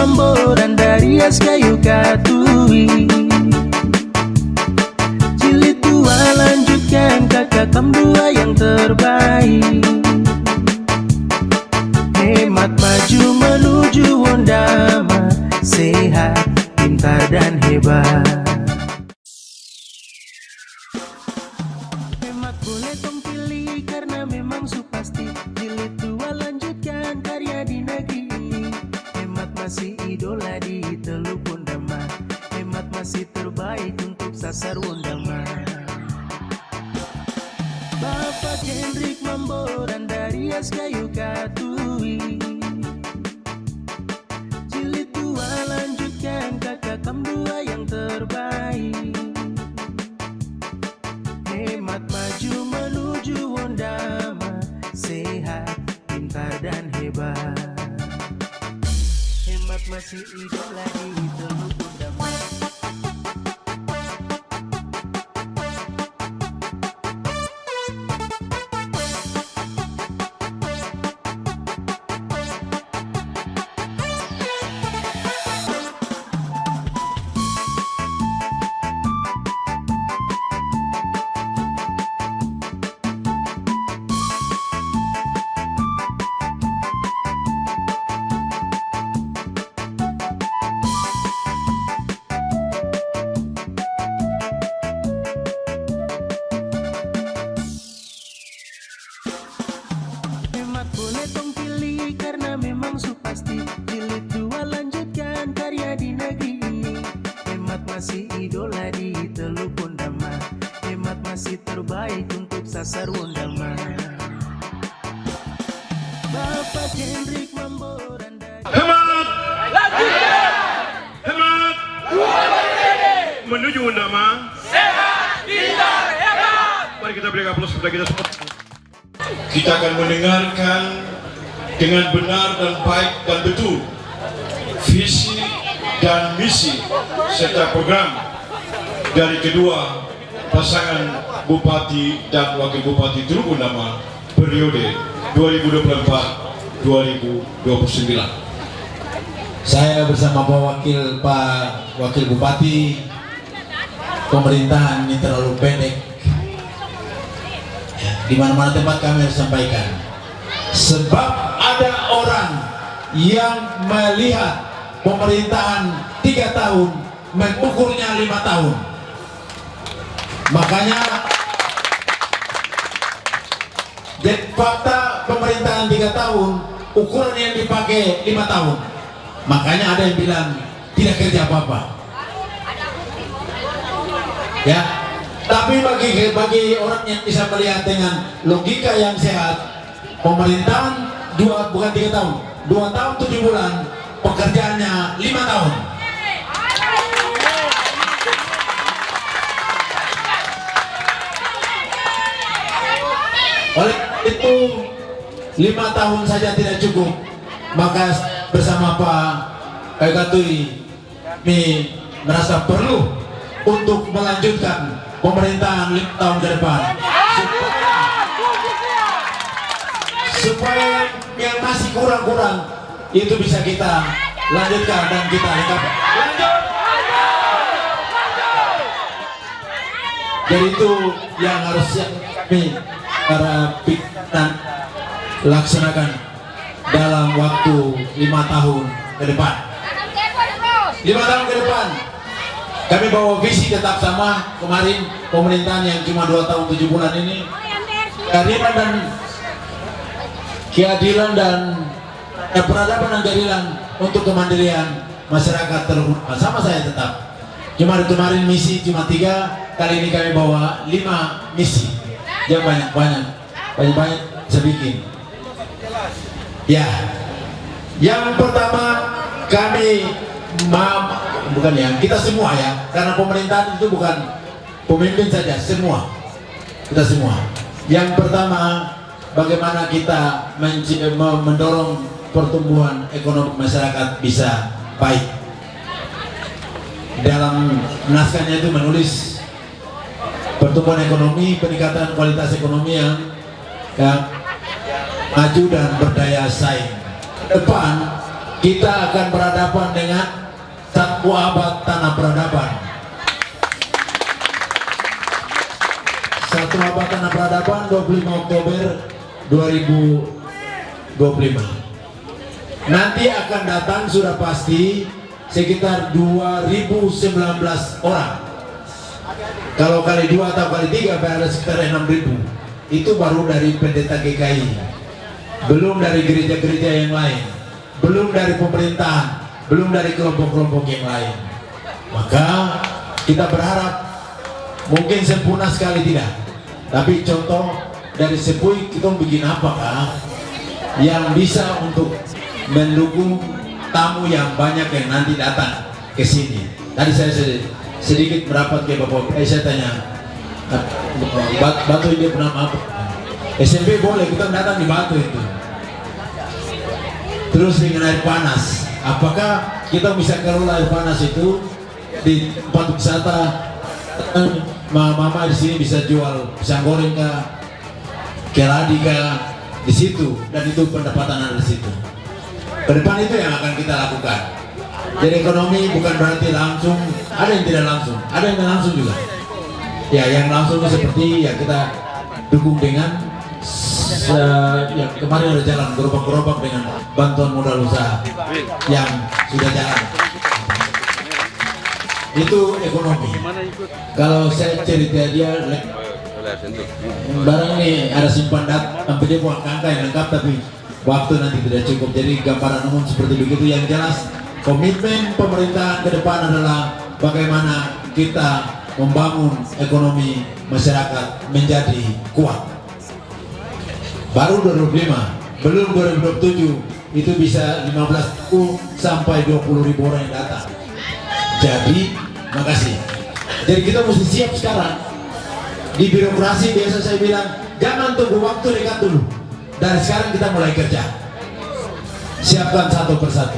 Mamboran dari es kayu katui. Jilid 2 lanjutkan, kakak dua yang terbaik. Hemat maju menuju Wondama, sehat, pintar dan hebat. Hemat boleh tong pilih karena memang su pasti. Jilid 2 lanjutkan karya di negeri ini. Hemat masih idola di Teluk Wondama, hemat masih terbaik untuk sasar Wondama. Bapak Hendrik Mamboran dari es kayu katui. Jilid 2 lanjutkan, kakak dua yang terbaik. Hemat maju menuju Wondama, sehat, pintar dan hebat. Hemat masih idola di Teluk Wondama. Boleh tong pilih karena memang su pasti. Jilid 2 lanjutkan karya di negeri ini. Hemat masih idola di Teluk Wondama, hemat masih terbaik untuk sasar Wondama. Bapak Hendrik Mamboran dari Hemat hemat menuju Wondama, Sehat, pintar, hebat. mari kita berikan aplaus kepada kita semua. Kita akan mendengarkan dengan benar dan baik dan betul visi dan misi serta program dari kedua pasangan Bupati dan Wakil Bupati Teluk Wondama periode 2024-2029. Saya bersama Pak Wakil Bupati, pemerintahan ini terlalu pendek. Di mana-mana tempat kami harus sampaikan, sebab ada orang yang melihat pemerintahan 3 tahun mengukurnya 5 tahun. Makanya fakta pemerintahan 3 tahun ukuran yang dipakai 5 tahun. Makanya ada yang bilang tidak kerja apa-apa. Ya. Tapi bagi orang yang bisa melihat dengan logika yang sehat, pemerintahan bukan 3 tahun, 2 tahun 7 bulan, pekerjaannya 5 tahun. Oleh itu 5 tahun saja tidak cukup, maka bersama Pak Katui kami merasa perlu untuk melanjutkan pemerintahan 5 tahun ke depan, supaya yang masih kurang-kurang itu bisa kita lanjutkan dan kita lengkapi. Jadi itu yang harus kami para pimpinan laksanakan dalam waktu 5 tahun ke depan. 5 tahun ke depan kami bawa visi tetap sama. Kemarin pemerintahan yang cuma 2 tahun 7 bulan ini, keadilan dan peradaban dan keadilan untuk kemandirian masyarakat Teluk Wondama. Sama saya tetap. Kemarin misi cuma 3, kali ini kami bawa 5 misi. Jangan banyak sedikit. Ya, yang pertama kami bukan ya, kita semua ya, karena pemerintahan itu bukan pemimpin saja, semua, kita semua. Yang pertama, bagaimana kita mendorong pertumbuhan ekonomi masyarakat bisa baik. Dalam naskahnya itu menulis pertumbuhan ekonomi, peningkatan kualitas ekonomi yang maju dan berdaya saing. Depan kita akan berhadapan dengan 1 abad tanah peradaban. 1 abad tanah peradaban 25 Oktober 2025. Nanti akan datang sudah pasti sekitar 2019 orang. Kalau kali 2 atau kali 3 berada sekitar 6.000. Itu baru dari pendeta GKI, belum dari gereja-gereja yang lain, belum dari pemerintahan, belum dari kelompok-kelompok yang lain. Maka kita berharap mungkin sempurna sekali tidak, tapi contoh dari Sepui kita bikin apakah yang bisa untuk mendukung tamu yang banyak yang nanti datang ke sini. Tadi saya sedikit merapat ke Bapak, saya tanya Batu ini pernah apa? SMP boleh, kita datang di Batu itu. Terus dengan air panas, apakah kita bisa kelola air panas itu di tempat wisata? Mama di sini bisa jual pisang goreng kah, keladi kah di situ, dan itu pendapatan ada di situ. Ke depan itu yang akan kita lakukan. Jadi ekonomi bukan berarti langsung, ada yang tidak langsung, ada yang langsung juga. Ya, yang langsung seperti ya kita dukung dengan yang kemarin ada jalan gerobak-gerobak dengan bantuan modal usaha yang sudah jalan. Itu ekonomi. Kalau saya cerita dia barang ini ada simpan sampai dia buat angka yang lengkap, tapi waktu nanti tidak cukup. Jadi gambaran umum seperti begitu. Yang jelas komitmen pemerintah ke depan adalah bagaimana kita membangun ekonomi masyarakat menjadi kuat. Baru 2025, belum 2027 itu bisa 15.000 sampai 20.000 orang yang datang. Jadi, makasih. Jadi kita mesti siap sekarang. Di birokrasi biasa saya bilang, jangan tunggu waktu dekat dulu. Dari sekarang kita mulai kerja. Siapkan satu persatu.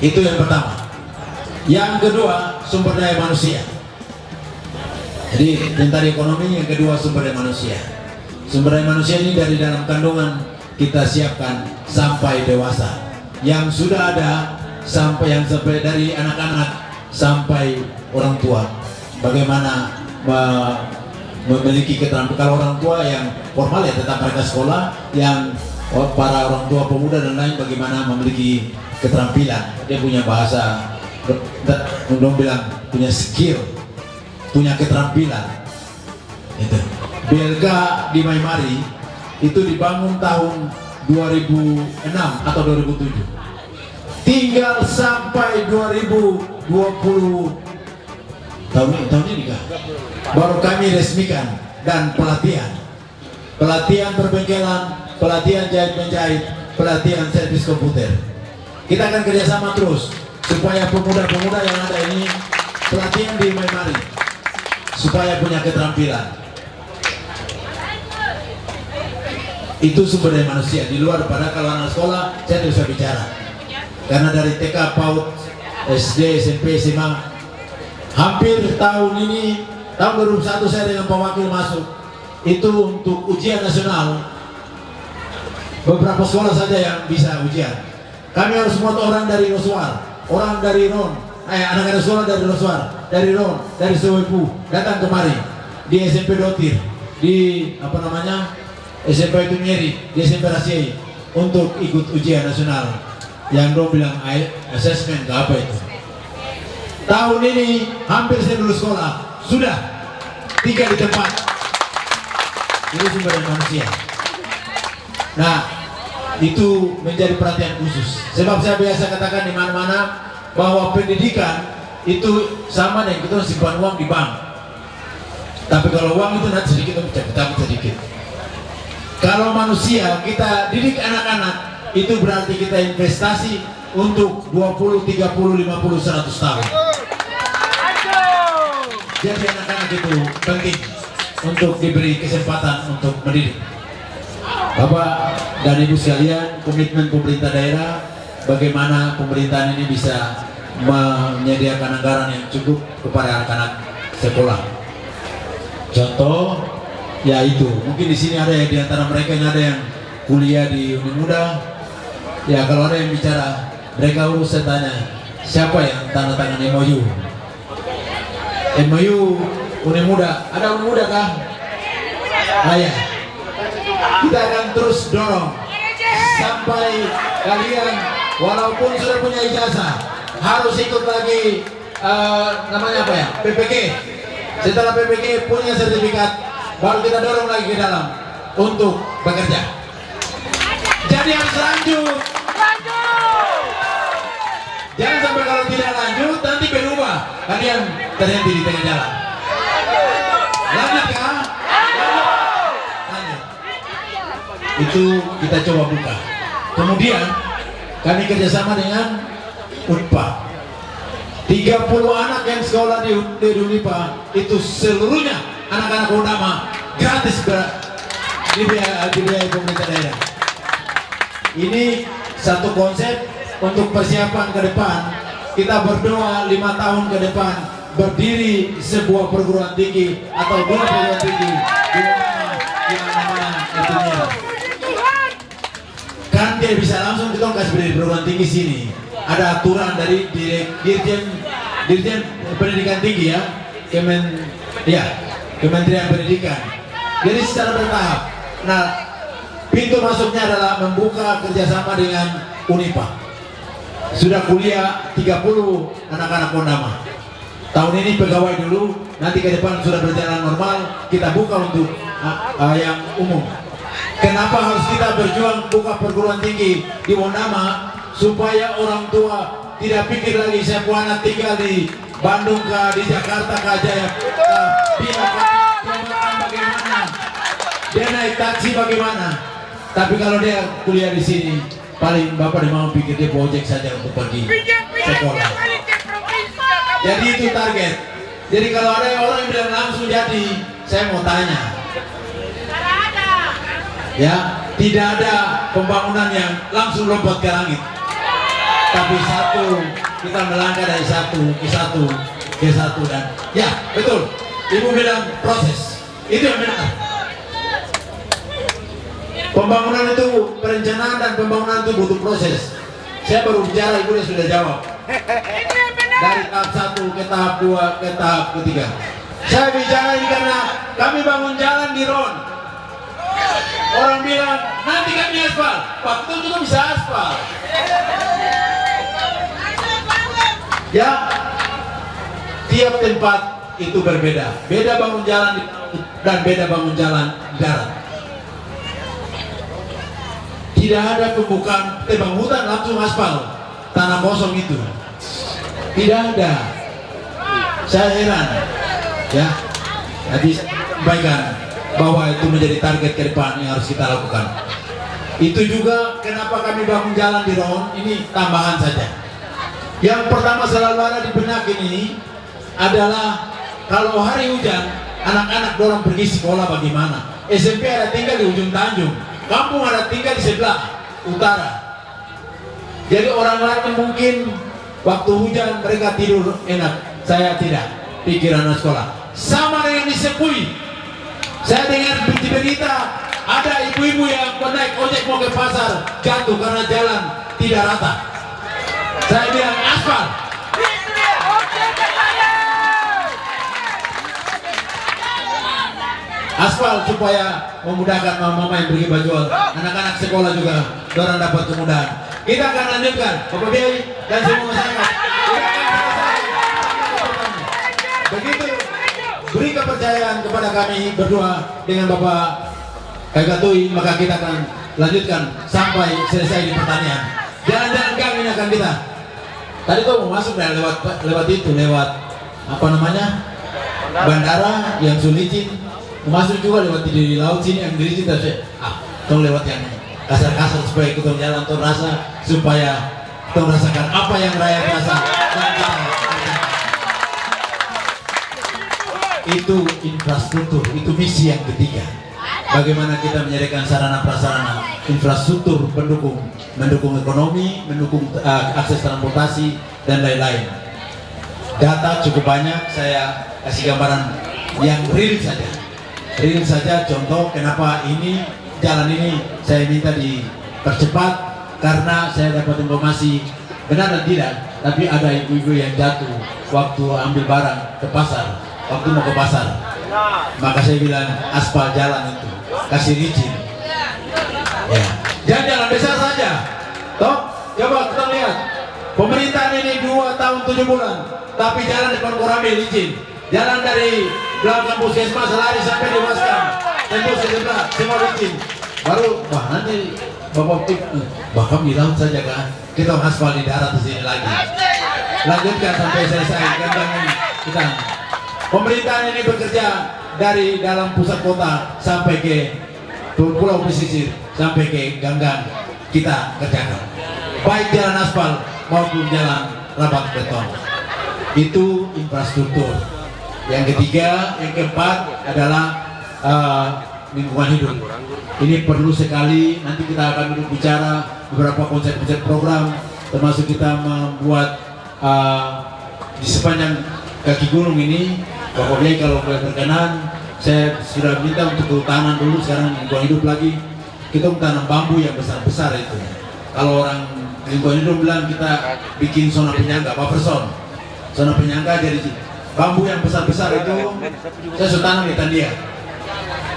Itu yang pertama. Yang kedua, sumber daya manusia. Jadi yang tadi ekonomi, yang kedua sumber daya manusia. Sumber daya manusia ini dari dalam kandungan kita siapkan sampai dewasa. Yang sudah ada sampai dari anak-anak sampai orang tua. Bagaimana memiliki keterampilan. Kalau orang tua yang formal ya tetap mereka sekolah, yang para orang tua pemuda dan lain bagaimana memiliki keterampilan. Dia punya bahasa, belum bilang punya skill, punya keterampilan. Itu. BLK di Maimari itu dibangun tahun 2006 atau 2007. Tinggal sampai 2020 tahun ini kah? Baru kami resmikan dan pelatihan perbengkelan, pelatihan jahit-menjahit, pelatihan servis komputer. Kita akan kerjasama terus supaya pemuda-pemuda yang ada ini pelatihan di Maimari supaya punya keterampilan. Itu sumber daya manusia di luar pada kalau anak sekolah saya tidak bisa bicara karena dari TK, PAUD, SD, SMP, SMA hampir tahun ini tahun 2001 saya dengan Pak Wakil masuk itu untuk ujian nasional beberapa sekolah saja yang bisa ujian. Kami harus membuat orang dari Roswar, orang dari Ron, anak-anak sekolah dari Roswar, dari Ron, dari Sewepu datang kemari di SMP Dotir, di SMP itu Nyeri, di SMP Rasiai untuk ikut ujian nasional yang dong bilang asesmen ke apa itu. Tahun ini hampir seluruh sekolah sudah 3 di tempat. Ini sumber daya manusia. Nah, itu menjadi perhatian khusus. Sebab saya biasa katakan di mana-mana bahwa pendidikan itu sama dengan kita simpan uang di bank. Tapi kalau uang itu nanti sedikit sedikit. Kalau manusia kita didik anak-anak itu berarti kita investasi untuk 20, 30, 50, 100 tahun. Jadi anak-anak itu penting untuk diberi kesempatan untuk mendidik. Bapak dan Ibu sekalian, komitmen pemerintah daerah bagaimana pemerintahan ini bisa menyediakan anggaran yang cukup kepada anak-anak sekolah. Contoh, ya itu mungkin di sini ada yang di antara mereka yang ada yang kuliah di Uni Muda, Ya kalau ada yang bicara mereka urus, saya tanya siapa yang tanda tangan MOU? MOU Uni Muda, ada Uni Muda kah? Ayah, kita akan terus dorong sampai kalian walaupun sudah punya ijazah harus ikut lagi namanya apa ya, PPG. Setelah PPG punya sertifikat baru kita dorong lagi ke dalam untuk bekerja. Jadi harus lanjut. Jangan sampai kalau tidak lanjut nanti berubah kalian terhenti di tengah jalan. Lanjut kah? Lanjut. Itu kita coba buka. Kemudian kami kerjasama dengan UNPA. 30 anak yang sekolah di UNPA itu seluruhnya anak-anak Undama gratis dibiayai pemerintah daerah. Ini satu konsep untuk persiapan ke depan. Kita berdoa 5 tahun ke depan berdiri sebuah perguruan tinggi atau 2 perguruan tinggi di mana yang namanya itunya. Kan dia bisa langsung kita kasih berdiri perguruan tinggi sini. Ada aturan dari Dirjen Pendidikan Tinggi ya, Kementerian Pendidikan. Jadi secara bertahap. Nah, pintu masuknya adalah membuka kerjasama dengan UNIPA. Sudah kuliah 30 anak-anak Undama. Tahun ini pegawai dulu, nanti ke depan sudah berjalan normal, kita buka untuk yang umum. Kenapa harus kita berjuang buka perguruan tinggi di Undama? Supaya orang tua tidak pikir lagi saya punya anak tinggal di Bandung kah, di Jakarta kah, dia bagaimana, dia naik taksi bagaimana. Tapi kalau dia kuliah di sini, paling bapak dan mama pikir dia ojek saja untuk pergi sekolah. Jadi itu target. Jadi kalau ada orang yang bilang langsung jadi, saya mau tanya, ya tidak ada pembangunan yang langsung lompat ke langit. Tapi satu, kita melangkah dari satu ke satu ke satu dan ya betul. Ibu bilang proses, itu yang benar. Pembangunan itu perencanaan dan pembangunan itu butuh proses. Saya baru bicara, ibu sudah jawab. Dari tahap 1 ke tahap 2 ke tahap ketiga. Saya bicara ini karena kami bangun jalan di Ron. Orang bilang nanti kami aspal, waktu juga bisa aspal. Ya, tiap tempat itu berbeda. Beda bangun jalan dan beda bangun jalan di darat. Tidak ada pembukaan tebang hutan langsung aspal tanah kosong itu. Tidak ada. Saya heran. Ya, tadi saya sampaikan bahwa itu menjadi target ke depan yang harus kita lakukan. Itu juga kenapa kami bangun jalan di Ron, ini tambahan saja. Yang pertama selalu ada di benak ini adalah kalau hari hujan, anak-anak dorong pergi sekolah bagaimana? SMP ada tinggal di ujung Tanjung, kampung ada tinggal di sebelah utara. Jadi orang lain mungkin waktu hujan mereka tidur enak, saya tidak, pikiran anak sekolah. Sama dengan di Sepui, saya dengar berita ada ibu-ibu yang naik ojek mau ke pasar jatuh karena jalan tidak rata. Saya bilang aspal. Aspal supaya memudahkan mama-mama yang pergi berjual, anak-anak sekolah juga orang dapat kemudahan. Kita akan lanjutkan, Bapak Biai dan semua masyarakat. Begitu beri kepercayaan kepada kami berdua dengan Bapak Kagatui, maka kita akan lanjutkan sampai selesai di pertanian. Jalan-jalan kami akan kita. Tadi tuh mau masuk dan lewat apa namanya bandara yang Sulicin, masuk juga lewat di laut sini yang Sulicin, tapi tolong lewat yang kasar-kasar supaya kita jalan tuh rasa, supaya kita merasakan apa yang rakyat rasa. Itu infrastruktur, itu misi yang ketiga. Bagaimana kita menyediakan sarana prasarana infrastruktur mendukung ekonomi, mendukung akses transportasi dan lain-lain. Data cukup banyak, saya kasih gambaran yang real saja. Real saja contoh kenapa ini jalan ini saya minta dipercepat karena saya dapat informasi benar dan tidak, tapi ada ibu-ibu yang jatuh waktu ambil barang ke pasar, waktu mau ke pasar. Maka saya bilang aspal jalan itu kasih licin. Ya. Jangan jalan besar saja. Toh, coba kita lihat. Pemerintahan ini 2 tahun 7 bulan, tapi jalan depan Koramil licin. Jalan dari belakang puskesmas lari sampai di Waskam, tembus ke sebelah semua licin. Baru wah nanti bapak bahkan di laut saja kan, kita aspal di darat di sini lagi. Lanjutkan sampai selesai gandang ini kita. Pemerintahan ini bekerja dari dalam pusat kota sampai ke pulau pesisir sampai ke ganggang kita kerjakan. Baik jalan aspal maupun jalan rapat beton. Itu infrastruktur. Yang ketiga, yang keempat adalah lingkungan hidup. Ini perlu sekali, nanti kita akan duduk bicara beberapa konsep-konsep program, termasuk kita membuat di sepanjang kaki gunung ini. Pokoknya kalau berkenan, saya sudah minta untuk kehutanan dulu, sekarang lingkungan hidup lagi. Kita tanam bambu yang besar-besar itu. Kalau orang lingkungan hidup bilang kita bikin zona penyangga, buffer zone. Zona penyangga jadi bambu yang besar-besar itu saya sudah tanam di Tandia.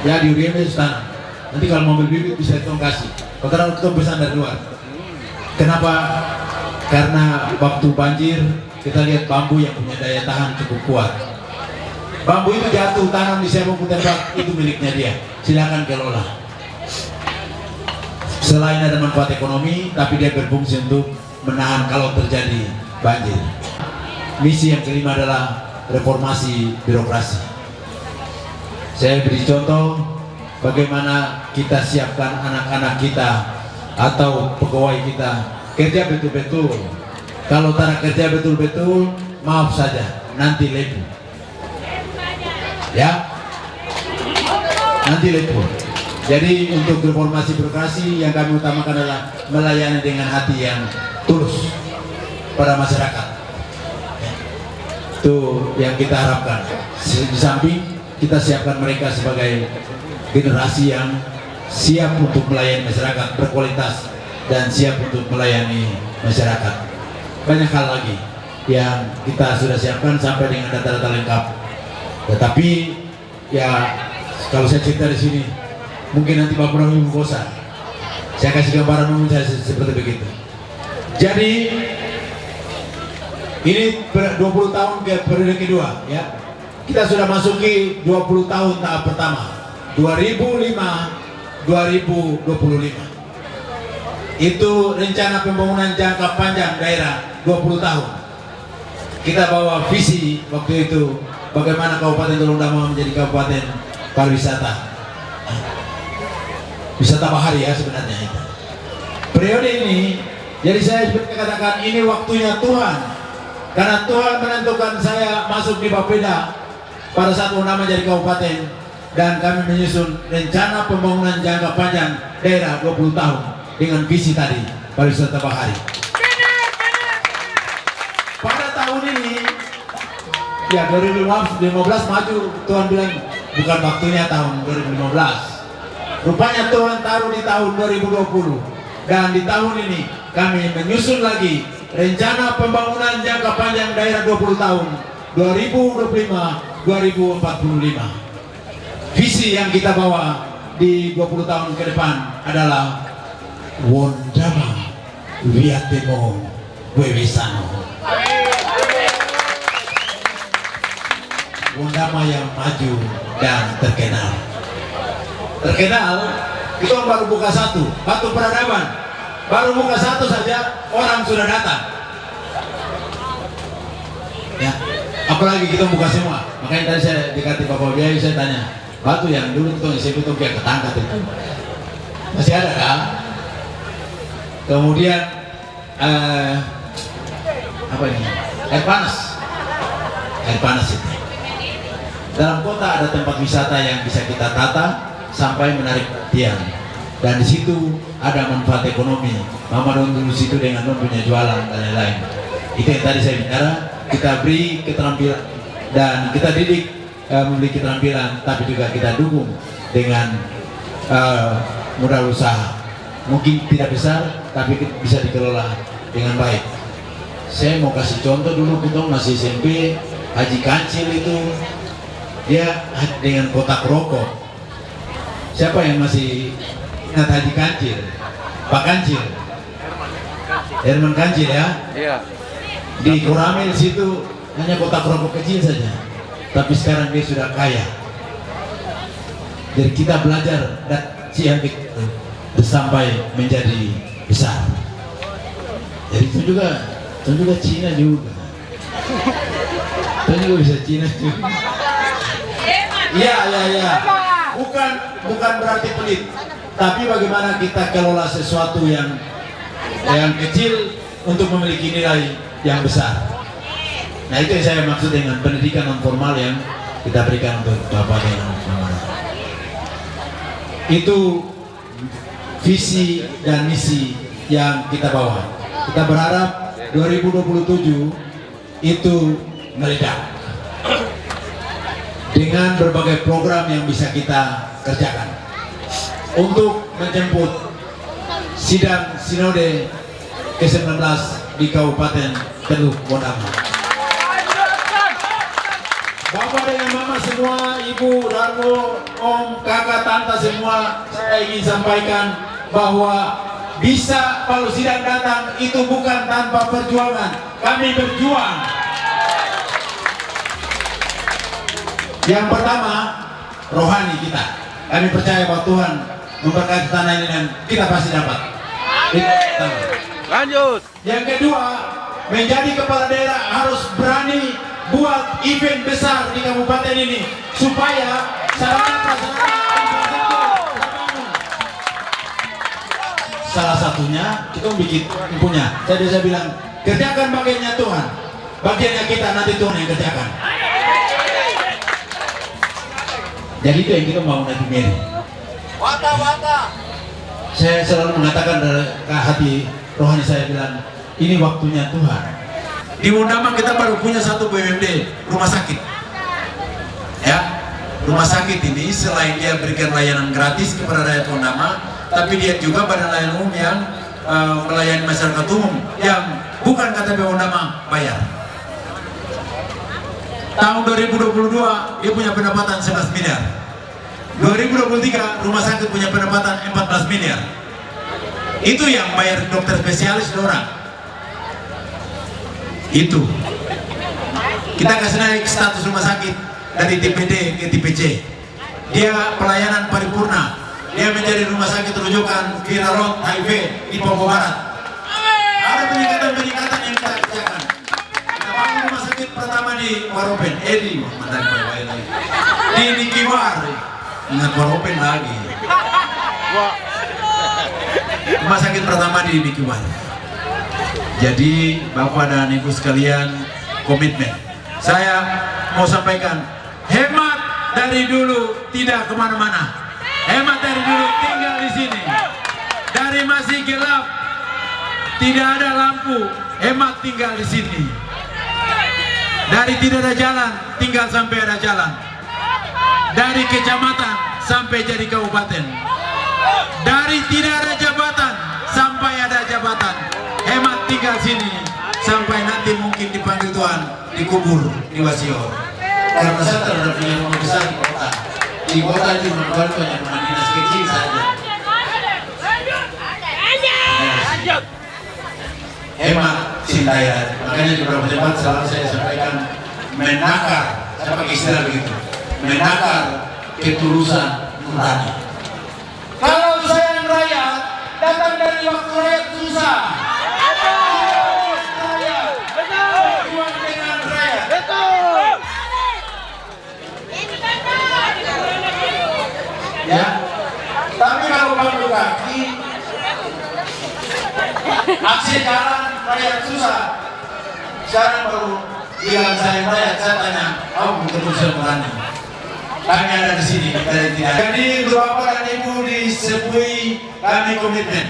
Ya di UGM saya sudah tanam. Nanti kalau mau bibit bisa kita kasih. Karena kita pesan dari luar. Kenapa? Karena waktu banjir kita lihat bambu yang punya daya tahan cukup kuat. Bambu itu jatuh tanam di Sebong tembak, itu miliknya dia. Silakan kelola. Selain ada manfaat ekonomi, tapi dia berfungsi untuk menahan kalau terjadi banjir. Misi yang kelima adalah reformasi birokrasi. Saya beri contoh bagaimana kita siapkan anak-anak kita atau pegawai kita kerja betul-betul. Kalau tak kerja betul-betul, maaf saja, nanti lebu. Ya, nanti lebu. Jadi untuk reformasi birokrasi yang kami utamakan adalah melayani dengan hati yang tulus pada masyarakat. Itu yang kita harapkan. Di samping kita siapkan mereka sebagai generasi yang siap untuk melayani masyarakat, berkualitas dan siap untuk melayani masyarakat. Banyak hal lagi yang kita sudah siapkan sampai dengan data-data lengkap. Tetapi ya kalau saya cerita di sini mungkin nanti Pak Prabowo bosan. Saya kasih gambaran umum saya seperti begitu. Jadi ini 20 tahun ke periode kedua ya. Kita sudah masuki 20 tahun tahap pertama. 2005-2025. Itu rencana pembangunan jangka panjang daerah 20 tahun. Kita bawa visi waktu itu bagaimana Kabupaten Tulung Dama menjadi kabupaten pariwisata. Wisata bahari ya sebenarnya itu. Periode ini, jadi saya seperti katakan ini waktunya Tuhan. Karena Tuhan menentukan saya masuk di Bapeda pada saat Tulung Dama jadi kabupaten dan kami menyusun rencana pembangunan jangka panjang daerah 20 tahun dengan visi tadi pariwisata bahari. Pada tahun ini ya 2015 maju, Tuhan bilang bukan waktunya tahun 2015. Rupanya Tuhan taruh di tahun 2020 dan di tahun ini kami menyusun lagi rencana pembangunan jangka panjang daerah 20 tahun 2025-2045. Visi yang kita bawa di 20 tahun ke depan adalah Wondama Wiatemo Wewesano. Wondama yang maju dan terkenal. Terkenal itu baru buka satu, Batu Peradaban. Baru buka satu saja orang sudah datang. Ya, apalagi kita buka semua. Makanya tadi saya dekati Bapak Biayu, saya tanya, batu yang dulu itu saya itu kayak ketangkat itu masih ada kan? Kemudian apa ini? Air panas itu. Dalam kota ada tempat wisata yang bisa kita tata sampai menarik perhatian, dan di situ ada manfaat ekonomi. Mama dulu situ dengan punya jualan dan lain-lain. Itu yang tadi saya bicara. Kita beri keterampilan dan kita didik memiliki keterampilan, tapi juga kita dukung dengan modal usaha. Mungkin tidak besar, tapi bisa dikelola dengan baik. Saya mau kasih contoh dulu, kita masih SMP, Haji Kancil itu dia dengan kotak rokok. Siapa yang masih ingat Haji Kancil? Pak Kancil, Herman Kancil ya? Iya. Di Koramil situ hanya kotak rokok kecil saja, tapi sekarang dia sudah kaya. Jadi kita belajar dan Cianjur sampai menjadi besar. Jadi itu juga Cina juga. Itu juga bisa Cina juga. Iya. Bukan berarti pelit, tapi bagaimana kita kelola sesuatu yang kecil untuk memiliki nilai yang besar. Nah itu yang saya maksud dengan pendidikan non formal yang kita berikan untuk Bapak dan Mama. Itu visi dan misi yang kita bawa. Kita berharap 2027 itu meledak dengan berbagai program yang bisa kita kerjakan untuk menjemput sidang sinode ke-19 di Kabupaten Teluk Bondama. Bapak dengan Mama semua, Ibu, Darmo, Om, Kakak, Tante semua, saya ingin sampaikan bahwa bisa kalau sidang datang itu bukan tanpa perjuangan. Kami berjuang. Yang pertama, rohani kita. Kami percaya bahwa Tuhan memberkati tanah ini dan kita pasti dapat. Lanjut. Yang kedua, menjadi kepala daerah harus berani buat event besar di kabupaten ini supaya salah satunya kita bikin punya. Saya bisa bilang kerjakan bagiannya Tuhan, bagiannya kita nanti Tuhan yang kerjakan. Jadi itu yang kita mau nanti Mary. Saya selalu mengatakan dari hati rohani saya bilang ini waktunya Tuhan. Di Bondama kita baru punya satu BUMD, rumah sakit. Ya, rumah sakit ini selain dia berikan layanan gratis kepada rakyat Bondama, tapi dia juga badan layanan umum yang melayani masyarakat umum yang bukan KTP Bondama bayar. Tahun 2022 dia punya pendapatan 11 miliar. 2023 rumah sakit punya pendapatan 14 miliar. Itu yang bayar dokter spesialis orang. Itu kita kasih naik status rumah sakit dari TPD ke TPC. Dia pelayanan paripurna. Dia menjadi rumah sakit rujukan viral HIV di Papua Barat. Ada peningkatan yang kita kerjakan. Kita bangun rumah sakit pertama di Waropen, di Nikiwar. Ingat Waropen lagi. Rumah sakit pertama di Nikiwar. Jadi Bapak dan Ibu sekalian, komitmen. Saya mau sampaikan, hemat dari dulu tidak kemana-mana. Hemat dari dulu tinggal di sini. Dari masih gelap, tidak ada lampu, hemat tinggal di sini. Dari tidak ada jalan, tinggal sampai ada jalan. Dari kecamatan sampai jadi kabupaten. Dari tidak ada jabatan sampai ada jabatan. Hemat tinggal sini sampai nanti mungkin dipanggil Tuhan dikubur di Wasior. Karena saya terhadap punya rumah besar di kota. Di kota itu membuat banyak rumah dinas kecil saja. Hemat cinta ya. Makanya di beberapa tempat selalu saya sampaikan menakar. Saya pakai istilah begitu. Menakar ketulusan nurani. Kalau sayang rakyat datang dari waktu rakyat susah. Ya, tapi kalau bantu kaki, aksi jalan rakyat susah. Sekarang baru bilang saya rakyat, saya tanya, oh betul-betul berani. Kami ada di sini, dari tidak. Jadi Bapak dan Ibu disebui kami komitmen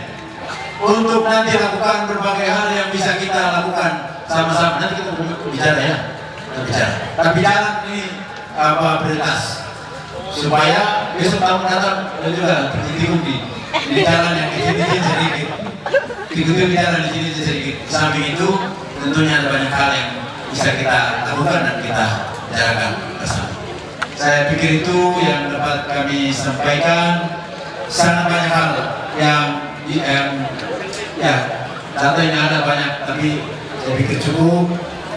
untuk nanti lakukan berbagai hal yang bisa kita lakukan sama-sama. Nanti kita bicara ya, kita bicara. Tapi jalan ini prioritas. Supaya besok tahun datang juga berhenti di jalan yang kecil-kecil sedikit. Kita bicara di sini sedikit. Samping itu tentunya ada banyak hal yang bisa kita lakukan dan kita bicarakan bersama. Saya pikir itu yang dapat kami sampaikan. Sangat banyak hal yang ya contohnya ada banyak, tapi saya pikir cukup.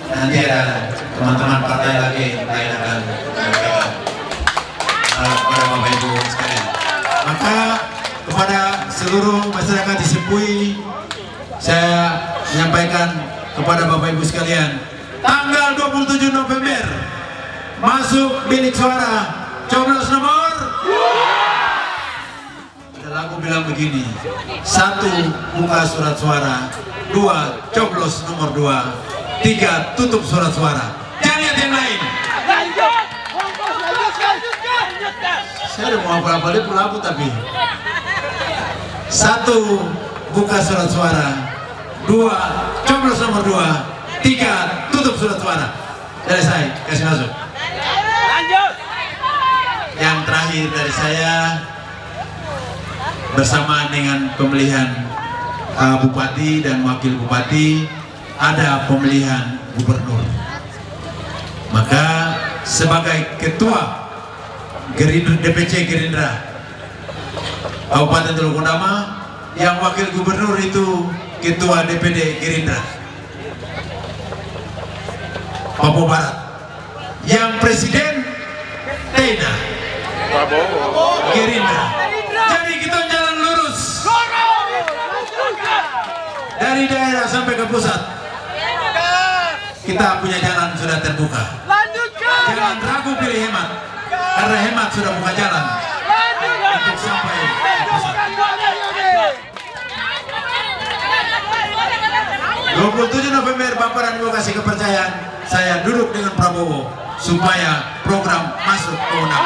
Nanti ada teman-teman partai lagi lain akan menyampaikan kepada Bapak Ibu sekalian. Maka kepada seluruh masyarakat di Sepui, saya menyampaikan kepada Bapak Ibu sekalian, tanggal 27 November masuk bilik suara, coblos nomor. Ada lagu bilang begini, 1 buka surat suara, 2 coblos nomor 2, 3 tutup surat suara. Jangan lihat yang lain. Saya udah mau apa-apa pelaku tapi 1 buka surat suara, 2 coblos nomor 2, 3 tutup surat suara. Dari saya kasih masuk. Lanjut. Yang terakhir dari saya bersama dengan pemilihan bupati dan wakil bupati, ada pemilihan gubernur. Maka sebagai ketua DPC Gerindra Kabupaten Teluk Gundama, yang wakil gubernur itu ketua DPD Gerindra Papua Barat, yang presiden Teina Gerindra. Jadi kita jalan lurus dari daerah sampai ke pusat. Kita punya jalan sudah terbuka. Jangan ragu pilih hemat, karena hemat sudah buka jalan untuk sampai ke pusat. 27 November Bapak dan Ibu kasih kepercayaan, saya duduk dengan Prabowo supaya program masuk ke UNAM.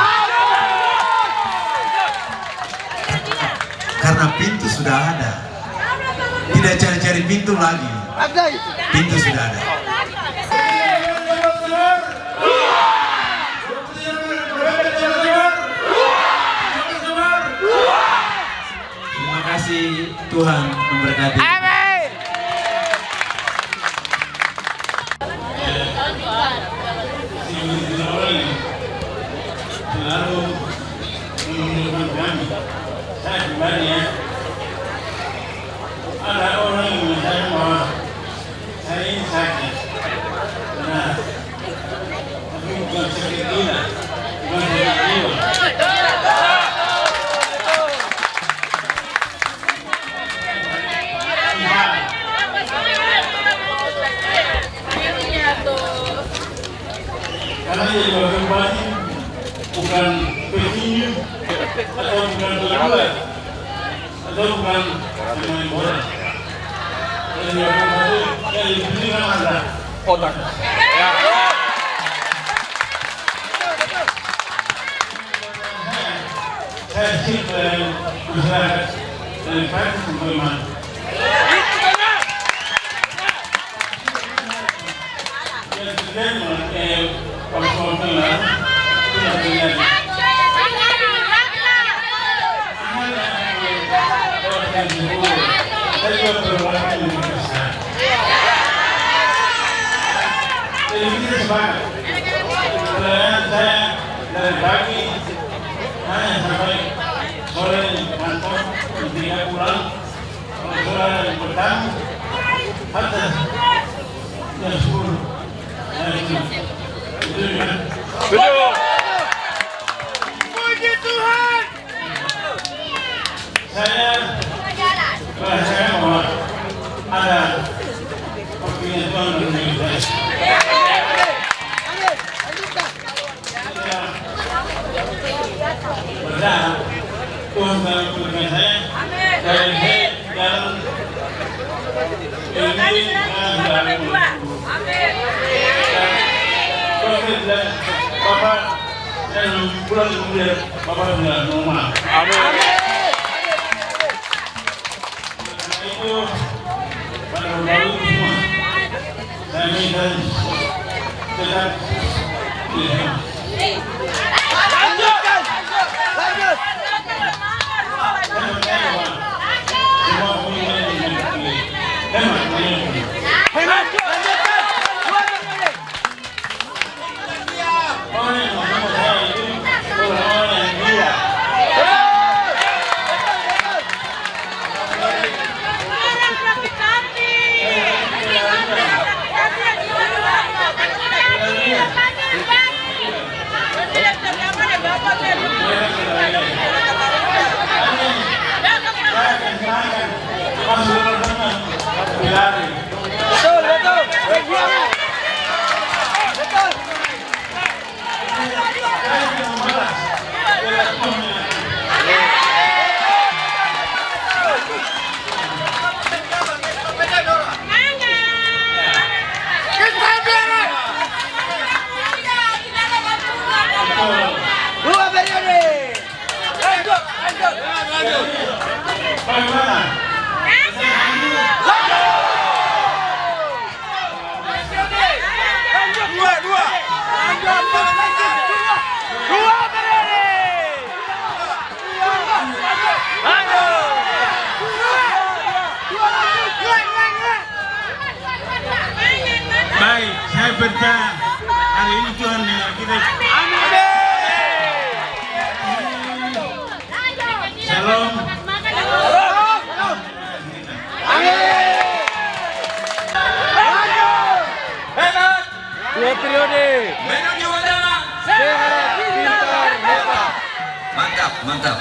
Karena pintu sudah ada, tidak cari-cari pintu lagi. Pintu sudah ada. Terima kasih, Tuhan memberkati. Selalu menunjukkan kami, saya pribadi ya, ada orang yang mengatakan bahwa saya ini sakit, nah, tapi bukan sakit gila, bukan sakit jiwa. Karena jadi wakil bupati bukan petinju atau bukan pejabat atau bukan pemain bola. Jadi wakil bupati dari pendidikan Anda. Otak. Saya sih masyarakat dari praktis pembangunan. Saya dari pagi hanya sampai sore kantor, ketika pulang sore petang hatta jam 10. Betul. Puji Tuhan. Saya bahwa ada opini Tuhan menurut saya. Berdoa Tuhan dalam keluarga saya, dari saya dalam ini dalam Bapak dan bulan kemudian Bapak sudah normal. Amin. Itu pada baru semua saya minta tetap Lanjutkan. Lanjut. semua pemimpin lari. Betul. Berjuang. Betul. Saya ingin membalas kelakuannya. Dua periode. Lanjut. Bagaimana? Dua. Dua periode. Baik, saya percaya hari ini Tuhan dengan kita. Shalom. Dua periode. Sehat, pintar, hebat. Mantap.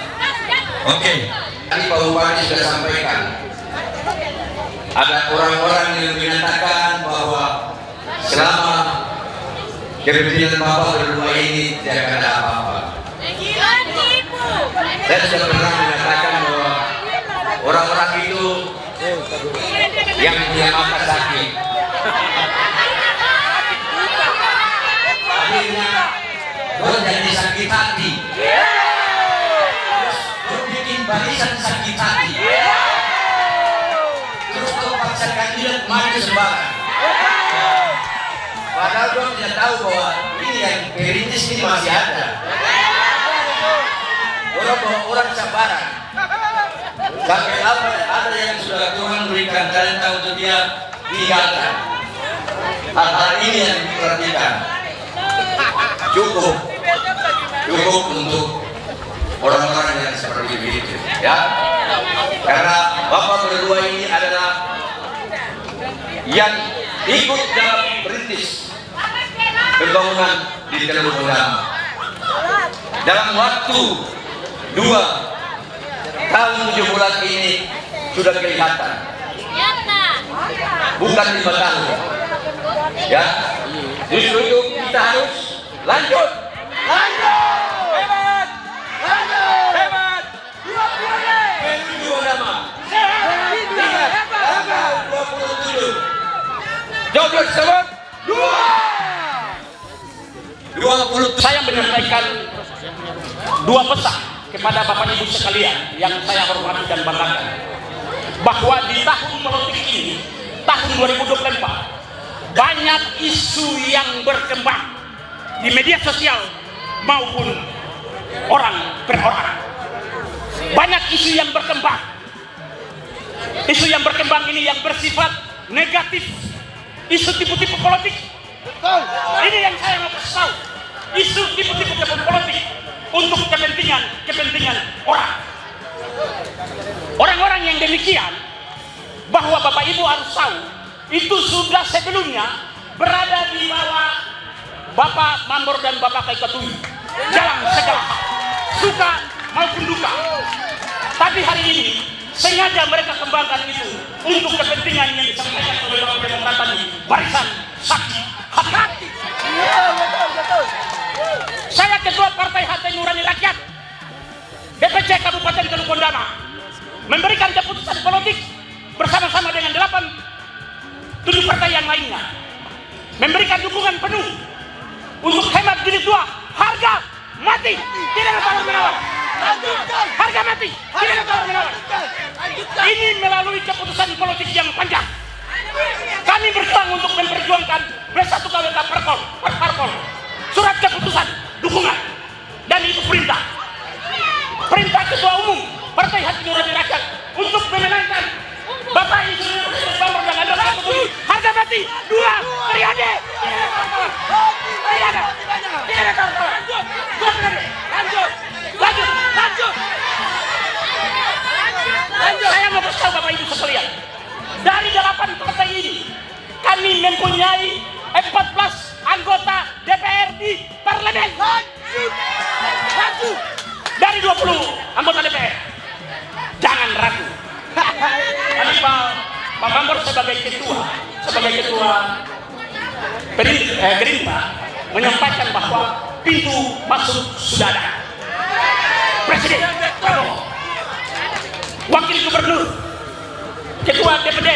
Oke. Tadi Pak Bupati sudah sampaikan. Ada orang-orang yang menyatakan bahwa selama kepemimpinan Bapak berdua ini tidak ada apa-apa. Saya sudah pernah menyatakan bahwa orang-orang itu yang punya mata sakit. Akhirnya jadi sakit hati. Terus bikin barisan sakit hati. Terus kau paksakan dia maju sembarang. Padahal kau tidak tahu bahwa ini yang perintis ini masih ada. Orang sabaran. Sampai apa ada yang sudah Tuhan berikan talenta untuk dia tinggalkan. Hal-hal ini yang diperhatikan. Cukup untuk orang-orang yang seperti itu, ya. Karena Bapak berdua ini adalah yang ikut dalam perintis pembangunan di Teluk Bondama. Dalam waktu 2 tahun 7 bulan ini sudah kelihatan, bukan 5 tahun, ya. Justru itu kita harus lanjut. Hebat. Menuju Bondama. Ingat, tanggal 27. Joblos tersebut 20. Saya menyampaikan 2 pesan kepada Bapak Ibu sekalian yang saya hormati dan banggakan, bahwa di tahun politik ini, tahun 2024, banyak isu yang berkembang di media sosial maupun orang per orang. Banyak isu yang berkembang. Isu yang berkembang ini yang bersifat negatif. Isu tipu-tipu politik. Ini yang saya mau kasih tahu. Isu tipu-tipu politik untuk kepentingan orang. Orang-orang yang demikian, bahwa Bapak Ibu harus tahu, itu sudah sebelumnya berada di bawah Bapak Mambor dan Bapak Kaikatui dalam segala hal, suka maupun duka. Tapi hari ini sengaja mereka kembangkan itu untuk kepentingan yang disampaikan oleh Bapak Demokrat tadi, barisan sakit hati. Betul. Saya Ketua Partai Hati Nurani Rakyat DPC Kabupaten Teluk Bondama memberikan keputusan politik bersama-sama dengan 7 partai yang lainnya, memberikan dukungan penuh untuk hemat jilid 2, harga mati, tidak ada tawar-menawar. Harga mati, tidak ada tawar-menawar. Ini melalui keputusan politik yang panjang. Kami berjuang untuk memperjuangkan bersatu KWK Parpol. Surat keputusan dukungan, dan itu perintah Ketua Umum Partai Hati Nurani Rakyat untuk memenangkan Bapak Insinyur Bambang dan Anda harga mati 2 periode. Tidak ada tawar-tawar. 2 periode. Lanjut. Saya mau beritahu Bapak Ibu sekalian, dari 8 partai ini kami mempunyai 14 anggota DPR di parlemen. Dari 20 anggota DPR. Jangan ragu. Tadi Pak Pak Bambor sebagai ketua Gerindra menyampaikan bahwa pintu masuk sudah ada. Presiden Prabowo, Wakil Gubernur, Ketua DPD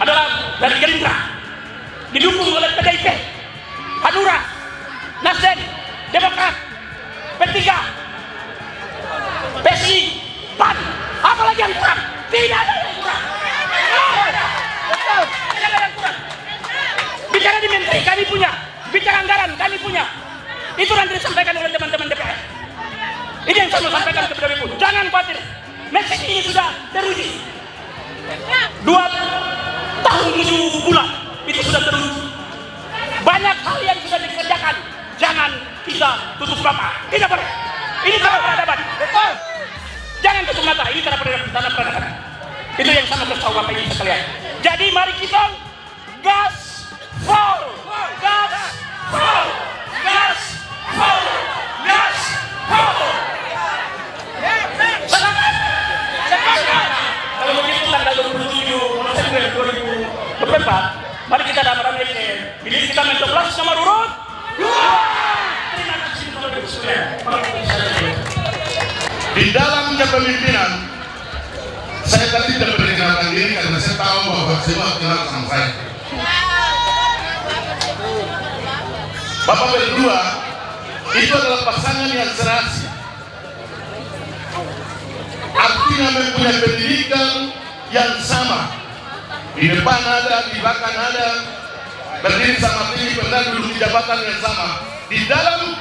adalah dari Gerindra, didukung oleh PDIP, Hanura, Nasdem, Demokrat, P3, PSI, PAN. Apalagi yang kurang? Tidak ada yang kurang. Tidak ada yang kurang. Bicara di menteri kami punya, bicara anggaran kami punya. Itu nanti disampaikan oleh teman-teman DPR. Ini yang saya mau sampaikan kepada Ibu. Jangan khawatir. Message ini sudah teruji. 2 tahun 7 bulan itu sudah teruji. Banyak hal yang sudah dikerjakan. Jangan kita tutup mata. Tidak boleh. Ini cara peradaban. Jangan tutup mata. Ini cara peradaban. Itu yang sama terus tahu Bapak Ibu sekalian. Jadi mari kita gas full, gas full, gas full, gas full. Kalau begitu tanggal 27 November 2024, mari kita damai pilih kita mencoblos nomor urut 2. Terima kasih Bapak Ibu sekalian. Di dalam kepemimpinan, saya tadi tidak perkenalkan diri karena saya tahu bahwa semua kenal sama saya. Bapak berdua itu adalah pasangan yang serasi. Artinya mempunyai pendidikan yang sama. Di depan ada, di belakang ada, berdiri sama tinggi, pernah duduk di jabatan yang sama. Di dalam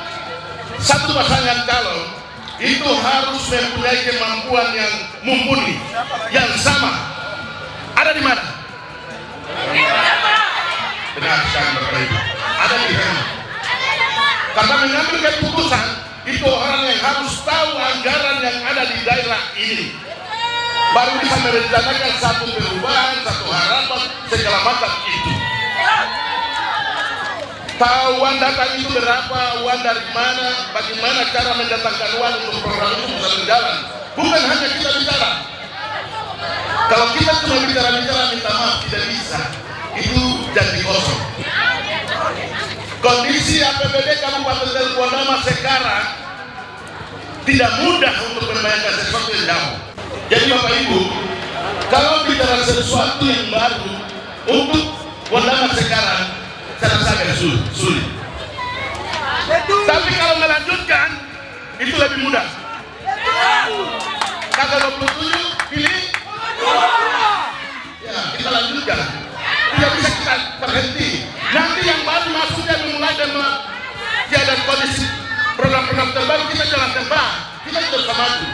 satu pasangan calon itu harus mempunyai kemampuan yang mumpuni, yang sama. Ada di mana? Benar sekali Bapak Ibu. Ada di sana. Karena mengambil keputusan itu orang yang harus tahu anggaran yang ada di daerah ini, baru bisa merencanakan satu perubahan, satu harapan, segala macam itu. Tahu uang datang itu berapa, uang dari mana, bagaimana cara mendatangkan uang untuk program itu bisa berjalan. Bukan hanya kita bicara. Kalau kita cuma bicara-bicara minta maaf tidak bisa, itu jadi kosong. Kondisi APBD Kabupaten Teluk Wandama sekarang tidak mudah untuk membayangkan sesuatu yang jauh. Jadi Bapak Ibu, kalau bicara sesuatu yang baru untuk Wandama sekarang, saya rasa agak sulit. Tapi kalau melanjutkan, itu lebih mudah. Tanggal 27 pilih, ya kita lanjutkan. Tidak bisa kita berhenti. Nanti yang baru masuknya memulai dan tiada kondisi program-program terbaru, kita jalan terbang. Kita tidak bisa maju.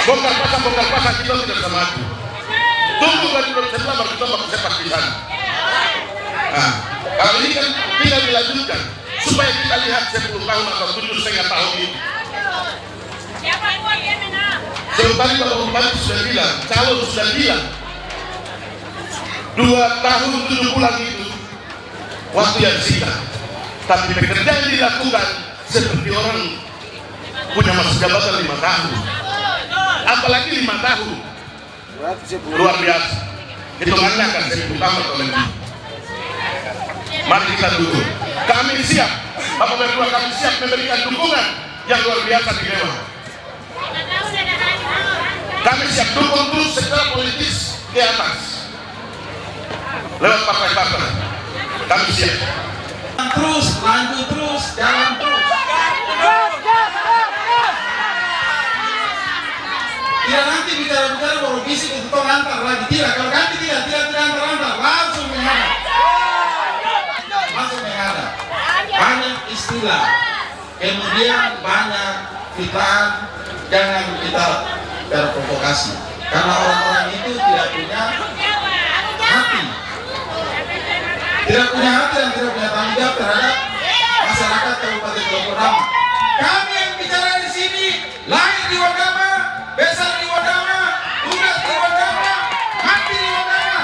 Bongkar pasang kita tidak bisa maju. Tunggu setelah baru kita sepak di sana. Nah, kalau ini kan tidak dilanjutkan supaya kita lihat 10 tahun atau 7,5 tahun ini. Sementara Bapak Bupati sudah bilang, calon sudah bilang 2 tahun 7 bulan itu waktu yang singkat, tapi pekerjaan dilakukan seperti orang punya masa jabatan 5 tahun, apalagi 5 tahun, luar biasa. Hitungannya akan 10 tahun atau lebih. Mari kita dukung. Kami siap, Bapak berdua kami siap memberikan dukungan yang luar biasa di Dewan. Kami siap dukung terus secara politis ke atas lewat partai-partai. Kami siap. Terus, lanjut terus, jalan terus. Tidak nanti bicara-bicara baru bisik untuk antar lagi. Tidak, kalau ganti tidak antar, langsung menghadap. Langsung menghadap. Banyak istilah, kemudian banyak fitnah, jangan kita terprovokasi. Karena orang-orang itu tidak punya hati. Tidak punya hati dan tidak punya tanggung jawab terhadap masyarakat Kabupaten Teluk Wandama. Kami yang bicara di sini, lahir di Wandama, besar di Wandama, tugas di Wandama, mati di Wandama.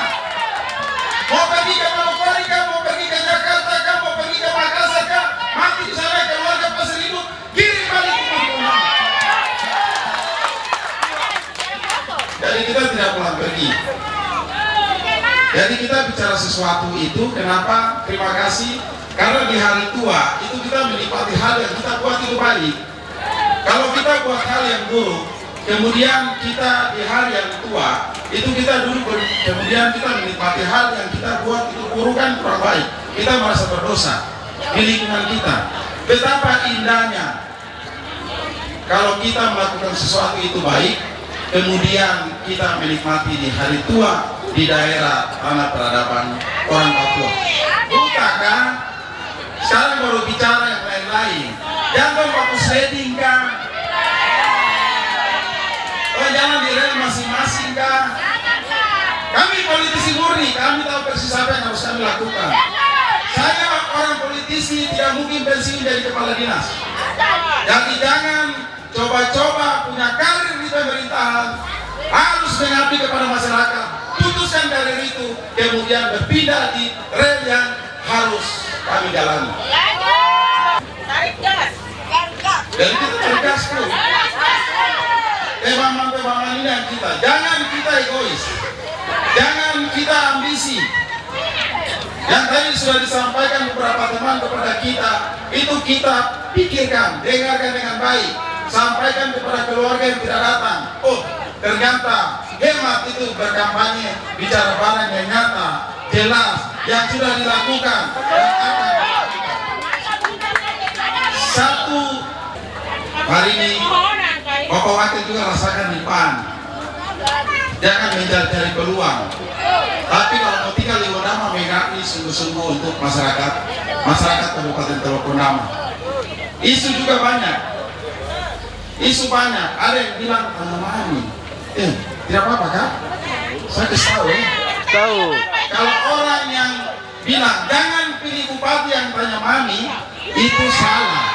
Mau pergi ke Manokwari, mau pergi ke Jakarta, mau pergi ke Makassar, mati di sana keluarga Pasir Induk, kirim balik ke Wandama. Jadi kita tidak pulang pergi. Jadi kita bicara sesuatu itu, kenapa? Terima kasih. Karena di hari tua itu kita menikmati hal yang kita buat itu baik. Kalau kita buat hal yang buruk, kemudian kita di hari yang tua itu kita dulu kemudian kita menikmati hal yang kita buat itu buruk kan kurang baik. Kita merasa berdosa di lingkungan kita. Betapa indahnya kalau kita melakukan sesuatu itu baik, kemudian kita menikmati di hari tua di daerah tanah peradaban orang Papua. Bukan kan? Sekarang baru bicara yang lain-lain. Jangan fokus setting kan? Oh, jangan di rel masing-masing kan? Kami politisi murni, kami tahu persis apa yang harus kami lakukan. Saya orang politisi tidak mungkin pensiun jadi kepala dinas. Jadi jangan coba-coba punya karir di pemerintahan, harus mengabdi kepada masyarakat. Putuskan karir itu, kemudian berpindah di rel yang harus kami jalani. Dan kita tegas pun. Pemahaman ini yang kita. Jangan kita egois. Jangan kita ambisi. Yang tadi sudah disampaikan beberapa teman kepada kita, itu kita pikirkan, dengarkan dengan baik, sampaikan kepada keluarga yang tidak datang. Oh, ternyata hemat itu berkampanye, bicara barang yang nyata, jelas, yang sudah dilakukan dan akan dilakukan. Satu, hari ini Bapak Wakil juga rasakan di PAN. Jangan mencari peluang. Tapi kalau mau tinggal di Wondama, mengabdi sungguh-sungguh untuk masyarakat Kabupaten Teluk Wondama. Isu juga banyak. Isu banyak. Ada yang bilang mami, tidak apa-apa kan? Saya kasih tahu ya. Tahu. Kalau orang yang bilang jangan pilih bupati yang tanya mami, itu salah.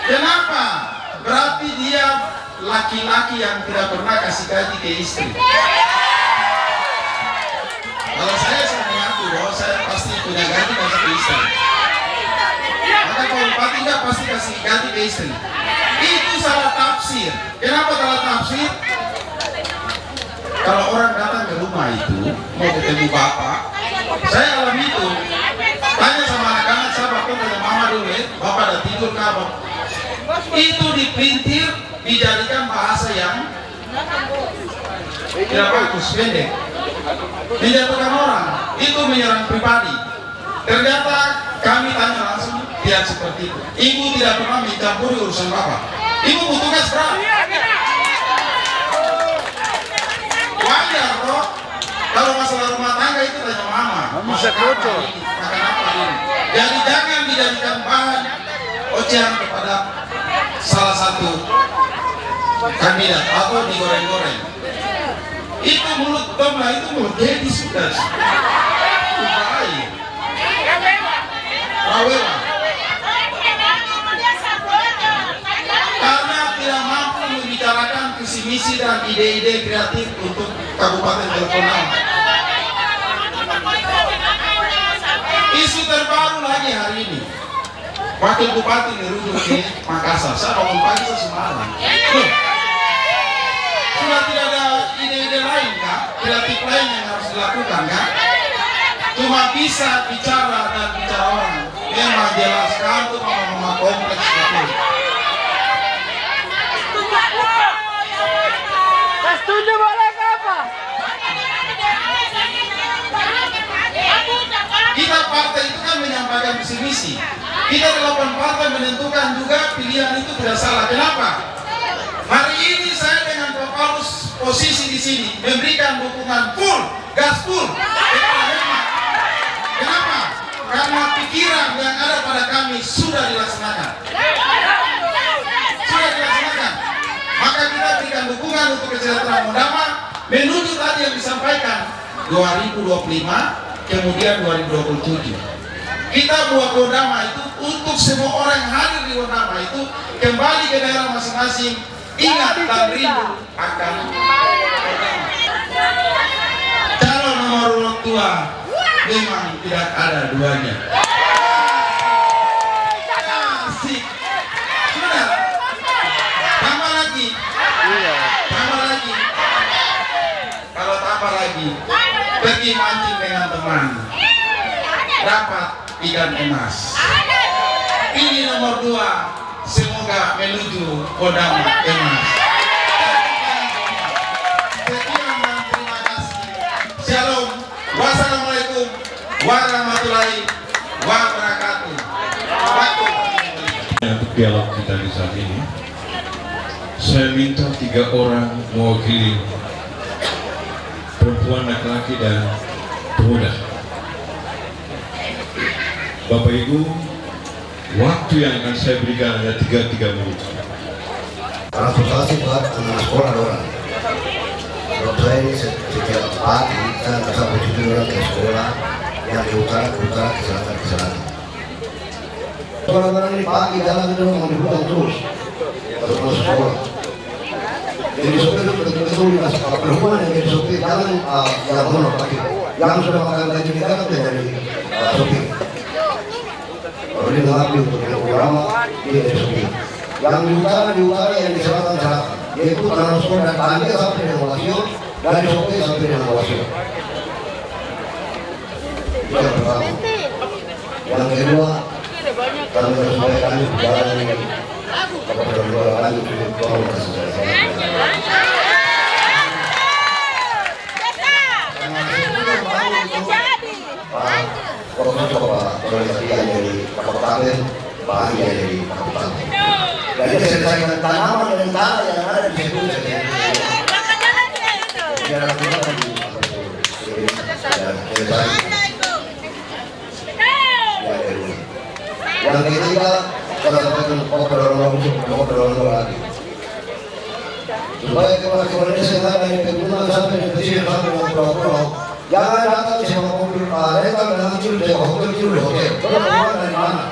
Kenapa? Berarti dia laki-laki yang tidak pernah kasih gaji ke istri. Kalau saya mengaku bahwa saya pasti punya gaji kasih ke istri. Maka kalau bupati enggak pasti kasih gaji ke istri. Itu salah tafsir. Kenapa salah tafsir? Kalau orang datang ke rumah itu mau ketemu bapak, saya alami itu. Tanya sama anak-anak, saya bapak tanya mama dulu, bapak udah tidur kah? Itu dipelintir, dijadikan bahasa yang tidak bagus, pendek, menjatuhkan orang, itu menyerang pribadi. Ternyata kami tanya langsung, tidak seperti itu. Ibu tidak pernah mencampuri urusan bapak. Ibu butuh tugas berat. Wajar kok. Kalau masalah rumah tangga itu tanya mama. Bisa bocor. Makan apa ini? Jadi jangan dijadikan bahan ocehan kepada salah satu kandidat atau digoreng-goreng. Itu mulut domla, itu mulut jadi sudah. Baik. Rawewa. Karena tidak mampu membicarakan visi misi dan ide-ide kreatif untuk Kabupaten Teluk Wondama. Isu terbaru lagi hari ini. Wakil Bupati dirujuk ke Makassar. Saya bangun pagi saya Semarang. Loh, sudah tidak ada ide-ide lain kah? Kreatif lain yang harus dilakukan kan? Cuma bisa bicara dan bicara orang. Memang jelaskan untuk mama-mama kompleks itu. Setuju boleh apa? Kita partai itu kan menyampaikan visi misi. Kita 8 partai menentukan juga pilihan itu tidak salah. Kenapa? Hari ini saya dengan Pak Paulus posisi di sini memberikan dukungan full, gas full. Kenapa? Karena pikiran yang ada pada kami sudah dilaksanakan. Sudah dilaksanakan. Maka kita berikan dukungan untuk kesejahteraan Wondama menuju tadi yang disampaikan 2025. Kemudian 2027 kita buat Wondama itu untuk semua orang yang hadir di Wondama itu kembali ke daerah masing-masing, ingat dan rindu akan Wondama. Calon nomor urut 2 memang tidak ada duanya. Asik. Sudah. Tambah lagi. Tambah lagi. Kalau apa lagi? Pergi mancing dengan teman, dapat ikan emas. Ini nomor 2, semoga menuju kodam emas. Sekian dan terima kasih. Shalom. Wassalamualaikum warahmatullahi wabarakatuh. Untuk dialog kita di saat ini, saya minta 3 orang mewakili perempuan, laki-laki, dan pemuda. Bapak Ibu, waktu yang akan saya berikan ada 3 menit. Transportasi buat anak sekolah orang. Kalau saya ini setiap pagi saya akan sampai 7 orang ke sekolah, yang di utara ke utara, ke selatan ke selatan. Orang-orang ini pagi jalan itu mau dibuang terus, harus masuk sekolah. Jadi sopir itu betul-betul dikasih kalau perempuan yang jadi sopir jalan yang mana pagi, yang sudah makan gaji kita kan jadi sopir. Kalau dia mengambil untuk ulama, dia jadi sopir. Yang di utara yang di selatan selatan, yaitu transport dan tangga sampai dengan Wasio, dari sopir sampai dengan Wasio. Yang pertama. Yang kedua, kami harus sampaikan jalan ini kepada dua lagi untuk komunikasi saya. Proses penelitian dari kabupaten, bahan dari kabupaten. Jadi selesaikan tanaman dan tanah yang ada di situ. Yang ketiga, kita sampaikan operasi lagi. Supaya kepala desa yang ada di pegunungan sampai di pesisir sampai di pulau-pulau, jangan datang sama mobil rental dan hancur dari hotel di hotel. Kalau keluar dari mana?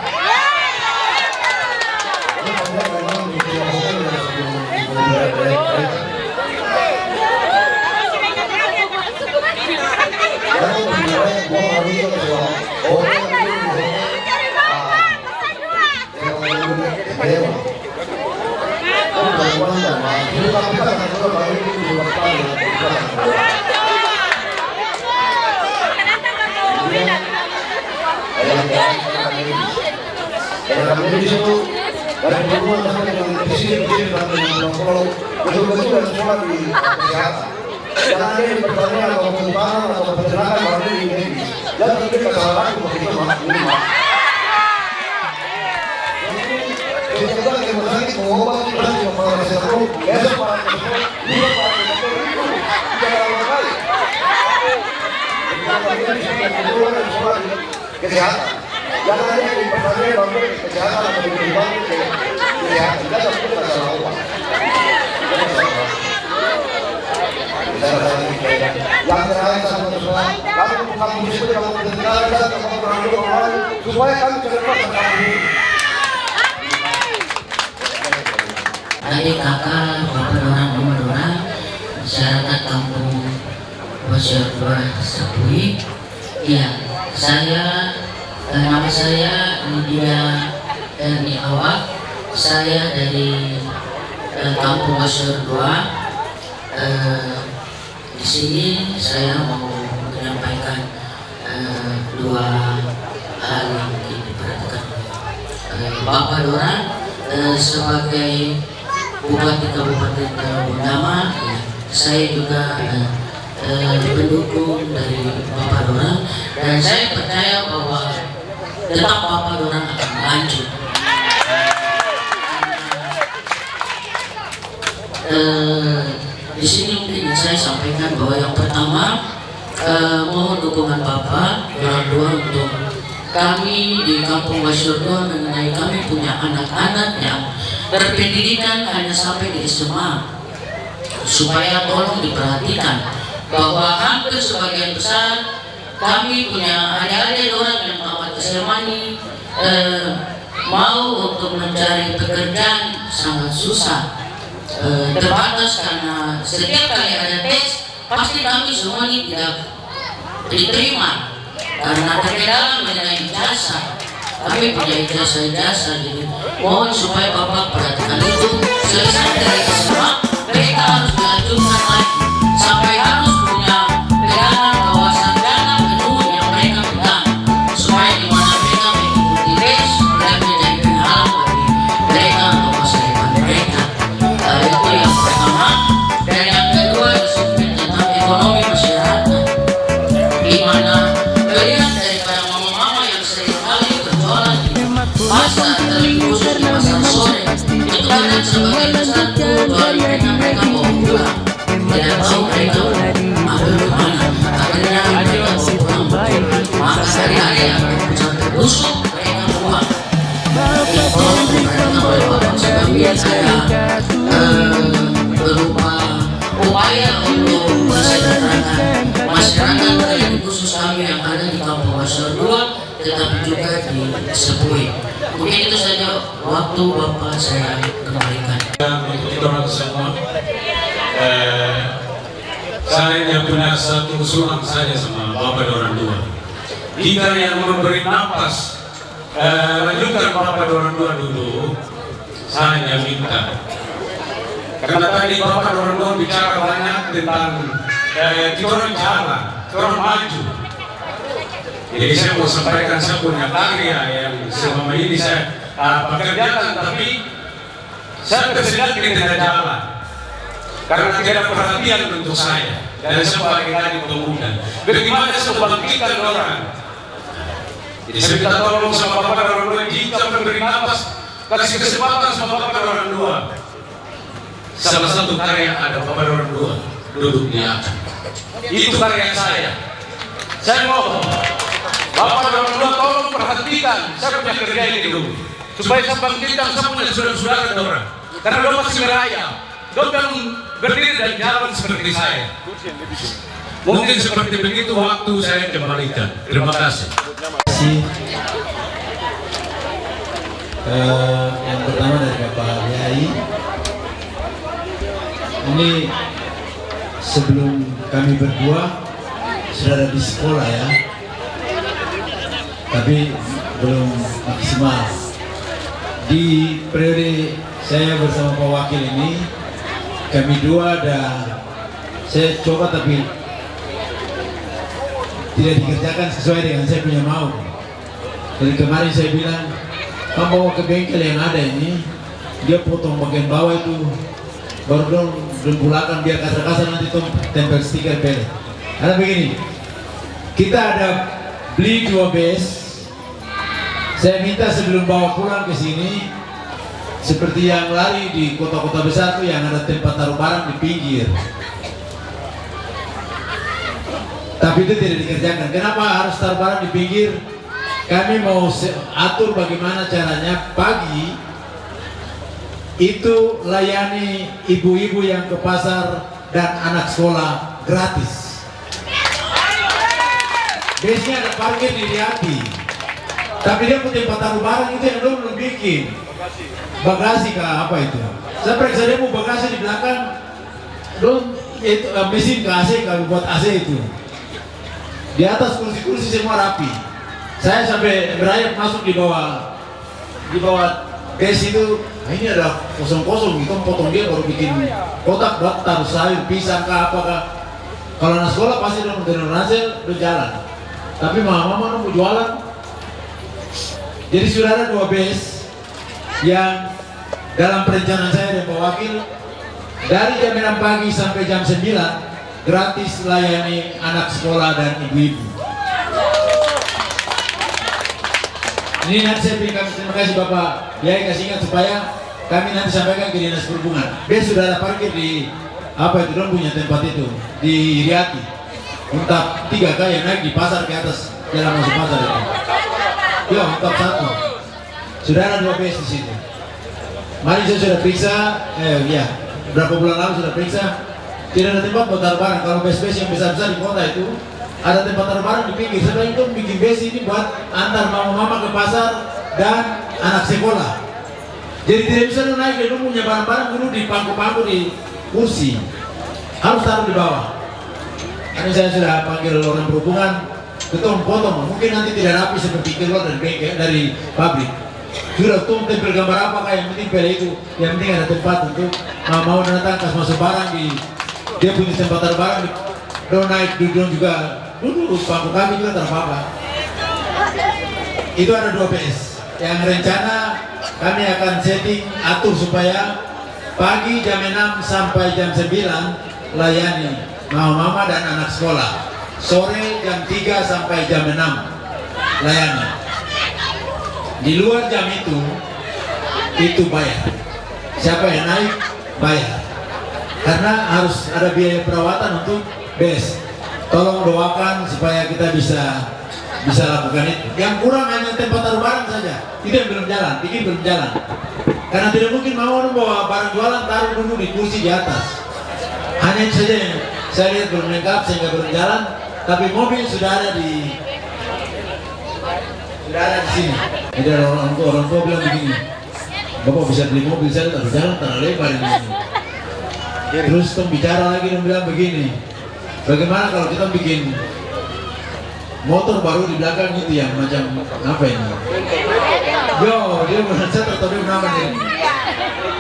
Kami di situ dari pegunungan sampai dengan pesisir sampai dengan pulau, betul-betul yang sekolah di kesehatan. Jangan ada di pertanian atau pengembangan atau peternakan baru di medis. Jangan kita kesalahan begitu ini. Jadi kita lagi bersakit mengobati bersakit kepala kesehatan. Besok para kesehatan, dua para kesehatan, 3 kali. Kita lagi di sini betul-betul yang sekolah di kesehatan. Jangan ada di pertanian baru di kesehatan atau di pengembangan kesehatan. Kita harus kita salah ubah. Yang terakhir sama sesuai, kami bukan muslim, kami mendengar dan kami berangkat orang supaya kami ke depan kami. Adik kakak, bapak orang nomor 2, masyarakat kampung Wasio 2 Sapui. Ya, nama saya Lydia Erni Awak. Saya dari kampung Wasio 2. Di sini saya mau menyampaikan 2 hal yang mungkin diperhatikan Bapak Doran sebagai Bupati Kabupaten Bundama. Ya, saya juga pendukung dari Bapak Doran dan saya percaya bahwa tetap Bapak Doran akan lanjut. Di sini mungkin saya sampaikan bahwa yang pertama mohon dukungan Bapak orang tua untuk kami di Kampung Wasio 2 mengenai kami punya anak-anak yang berpendidikan hanya sampai di SMA, supaya tolong diperhatikan bahwa hampir sebagian besar kami punya adik-adik orang yang tamat SMA ini mau untuk mencari pekerjaan sangat susah. Terbatas karena setiap kali ada tes pasti kami semua ini tidak diterima karena terkendala mengenai ijazah. Kami punya ijazah, jadi mohon supaya Bapak perhatikan itu. Selesai dari SMA mereka harus dilanjutkan lagi sampai harus punya keterangan masyarakat yang khusus kami yang ada di Kampung Wasyur 2 tetapi juga di Sepui. Mungkin itu saja waktu Bapak saya kembalikan. Mengikuti orang semua, saya hanya punya satu usulan saja sama Bapak dan orang tua. Jika yang memberi nafas, lanjutkan Bapak dan orang tua dulu, saya hanya minta. Karena tadi Bapak dan orang tua bicara banyak tentang kita orang jalan, kita orang maju. Jadi saya mau sampaikan saya punya karya yang selama ini saya pekerjakan, tapi saya tersedak di tengah jalan karena tidak ada perhatian untuk saya dan saya sebagai adik pemuda. Bagaimana saya membangkitkan orang? Jadi saya minta tolong sama Bapak dan orang tua, jika memberi nafas, kasih kesempatan sama Bapak dan orang tua. Salah satu karya ada Bapak dan orang tua duduk di atas. Itu karya saya. Saya mohon Bapak dan orang tua tolong perhatikan saya punya kerja ini dulu, supaya saya bangkitkan saya punya saudara-saudara orang. Karena dia masih meraya, dia belum berdiri dan jalan seperti saya. Mungkin seperti begitu waktu saya kembalikan. Terima kasih. Yang pertama dari Bapak Yai, ini sebelum kami berdua sudah ada di sekolah ya, tapi belum maksimal. Di periode saya bersama Pak Wakil ini, kami dua ada, saya coba tapi tidak dikerjakan sesuai dengan saya punya mau. Dari kemarin saya bilang, kamu bawa ke bengkel yang ada ini, dia potong bagian bawah itu, baru dong pulakan biar kasar-kasar nanti tuh tempel stiker pelet. Karena begini, kita ada beli 2 base. Saya minta sebelum bawa pulang ke sini, seperti yang lari di kota-kota besar tuh yang ada tempat taruh barang di pinggir. Tapi itu tidak dikerjakan. Kenapa harus taruh barang di pinggir? Kami mau atur bagaimana caranya pagi itu layani ibu-ibu yang ke pasar dan anak sekolah gratis. Biasanya ada parkir di Riyati, tapi dia punya tempat taruh barang itu yang belum bikin. Bagasi kah apa itu? Saya periksa dia mau bagasi di belakang, itu mesin ke AC kalau buat AC itu. Di atas kursi-kursi semua rapi. Saya sampai berayap masuk di bawah base itu. Nah, ini ada kosong-kosong, kita potong dia baru bikin kotak buat taruh sayur, pisang kah apakah. Kalau anak sekolah pasti udah menerima hasil, udah jalan. Tapi mama mau jualan. Jadi sudah ada 2 base yang dalam perencanaan saya dan Pak Wakil, dari jam 6 pagi sampai jam 9 gratis layani anak sekolah dan ibu-ibu. Ini nanti saya berikan terima kasih Bapak Yai kasih ingat supaya kami nanti sampaikan ke Dinas Perhubungan. Dia sudah ada parkir di apa itu dong punya tempat itu di Riyati. Untuk 3 kali yang naik di pasar ke atas jalan masuk pasar itu. Ya untuk 1. Sudah ada 2 base di situ. Mari saya sudah periksa, ya berapa bulan lalu sudah periksa. Tidak ada tempat buat taruh barang. Kalau base-base yang besar-besar di kota itu ada tempat taruh barang di pinggir. Setelah itu bikin base ini buat antar mama-mama ke pasar dan anak sekolah. Jadi tidak bisa naik dan punya barang-barang dulu di pangku-pangku di kursi. Harus taruh di bawah. Ini saya sudah panggil orang perhubungan, potong. Mungkin nanti tidak rapi seperti keluar dari bengkel dari pabrik. Sudah tempel gambar apa kayak yang penting pilih itu, yang penting ada tempat untuk mau datang kas masuk barang di dia punya tempat taruh barang di naik duduk juga duduk pangku kami juga terpapa. Itu ada 2 PS yang rencana kami akan setting atur supaya pagi jam 6 sampai jam 9 layani mama dan anak sekolah, sore jam 3 sampai jam 6 layani. Di luar jam itu bayar. Siapa yang naik bayar. Karena harus ada biaya perawatan untuk base. Tolong doakan supaya kita bisa lakukan itu. Yang kurang hanya tempat taruh barang saja. Itu yang belum jalan, bikin belum jalan. Karena tidak mungkin mau bawa barang jualan taruh dulu di kursi di atas. Hanya itu saja yang saya lihat belum lengkap sehingga berjalan, tapi mobil sudah ada di sini. Jadi ada orang tua bilang begini, Bapak bisa beli mobil, saya tak berjalan tanah lebar ini. Terus tom bicara lagi, tom bilang begini, bagaimana kalau kita bikin motor baru di belakang itu yang macam apa ini? Yo, dia merasa tertarik nama ini.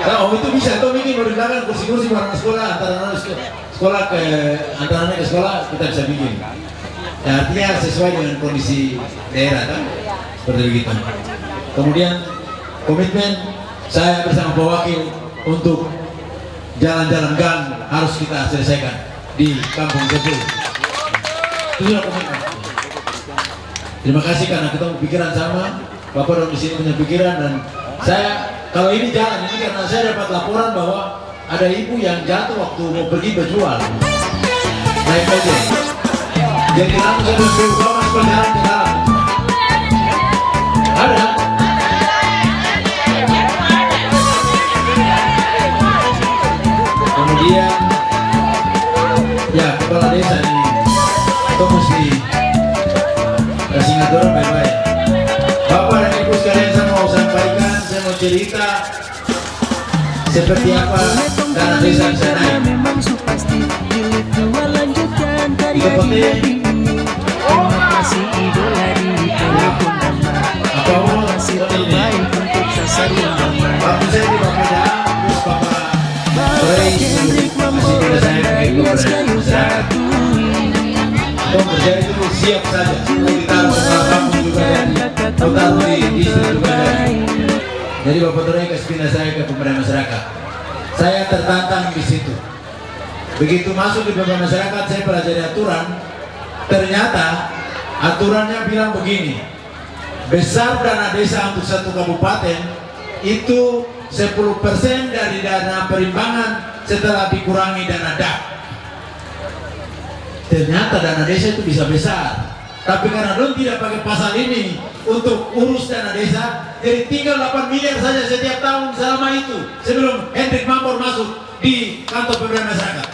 Nah, itu bisa, itu bikin baru di belakang kursi-kursi barang sekolah, antara anak ke sekolah kita bisa bikin. Ya, artinya sesuai dengan kondisi daerah kan, seperti begitu. Kemudian komitmen saya bersama Pak Wakil untuk jalan-jalan gang harus kita selesaikan di Kampung Sepul. Itu sudah komitmen. Terima kasih karena kita pikiran sama, Bapak orang di sini punya pikiran, dan saya kalau ini jalan ini karena saya dapat laporan bahwa ada ibu yang jatuh waktu mau pergi berjual naik ojek. Jadi langsung saya berubah masuk perjalanan ke dalam. Ada. Kemudian ya kepala desa ini kita mesti kasih ngatur baik-baik. Bapak dan Ibu sekalian, saya mau sampaikan, saya mau cerita seperti apa dana desa bisa naik. Memang supasti jilid 2 lanjutkan karya Itu penting. Masih idola di telepon nama. Apa Masih terbaik untuk sasar utama. waktu saya di Bapeda, terus Bapak Rey Hendrik masih tidak saya pakai Membuat kayu masyarakat. satu. Tom kerja itu siap saja, mau ditaruh ke kampung juga dan mau taruh di distrik juga dan. Jadi Bapak Rey kasih pindah saya ke pemberdayaan masyarakat. Saya tertantang di situ. Begitu masuk di pemberdayaan masyarakat, saya pelajari aturan. Ternyata aturannya bilang begini, besar dana desa untuk satu kabupaten itu 10% dari dana perimbangan setelah dikurangi dana DAP. Ternyata dana desa itu bisa besar, tapi karena Don tidak pakai pasal ini untuk urus dana desa, jadi tinggal 8 miliar saja setiap tahun selama itu sebelum Hendrik Mampor masuk di kantor pemberdayaan masyarakat.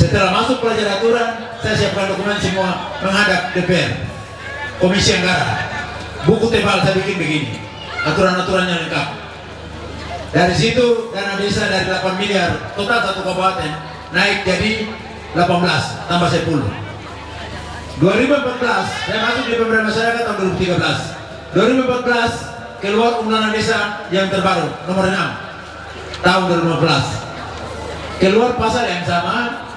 Setelah masuk pelajar aturan, saya siapkan dokumen semua menghadap DPR, Komisi Anggaran. Buku tebal saya bikin begini, aturan-aturannya lengkap. Dari situ dana desa dari 8 miliar total satu kabupaten naik jadi 18 tambah 10. 2014 saya masuk di pemberdayaan masyarakat tahun 2013. 2014 keluar Undang-Undang Desa yang terbaru nomor 6 tahun 2015. Keluar pasal yang sama,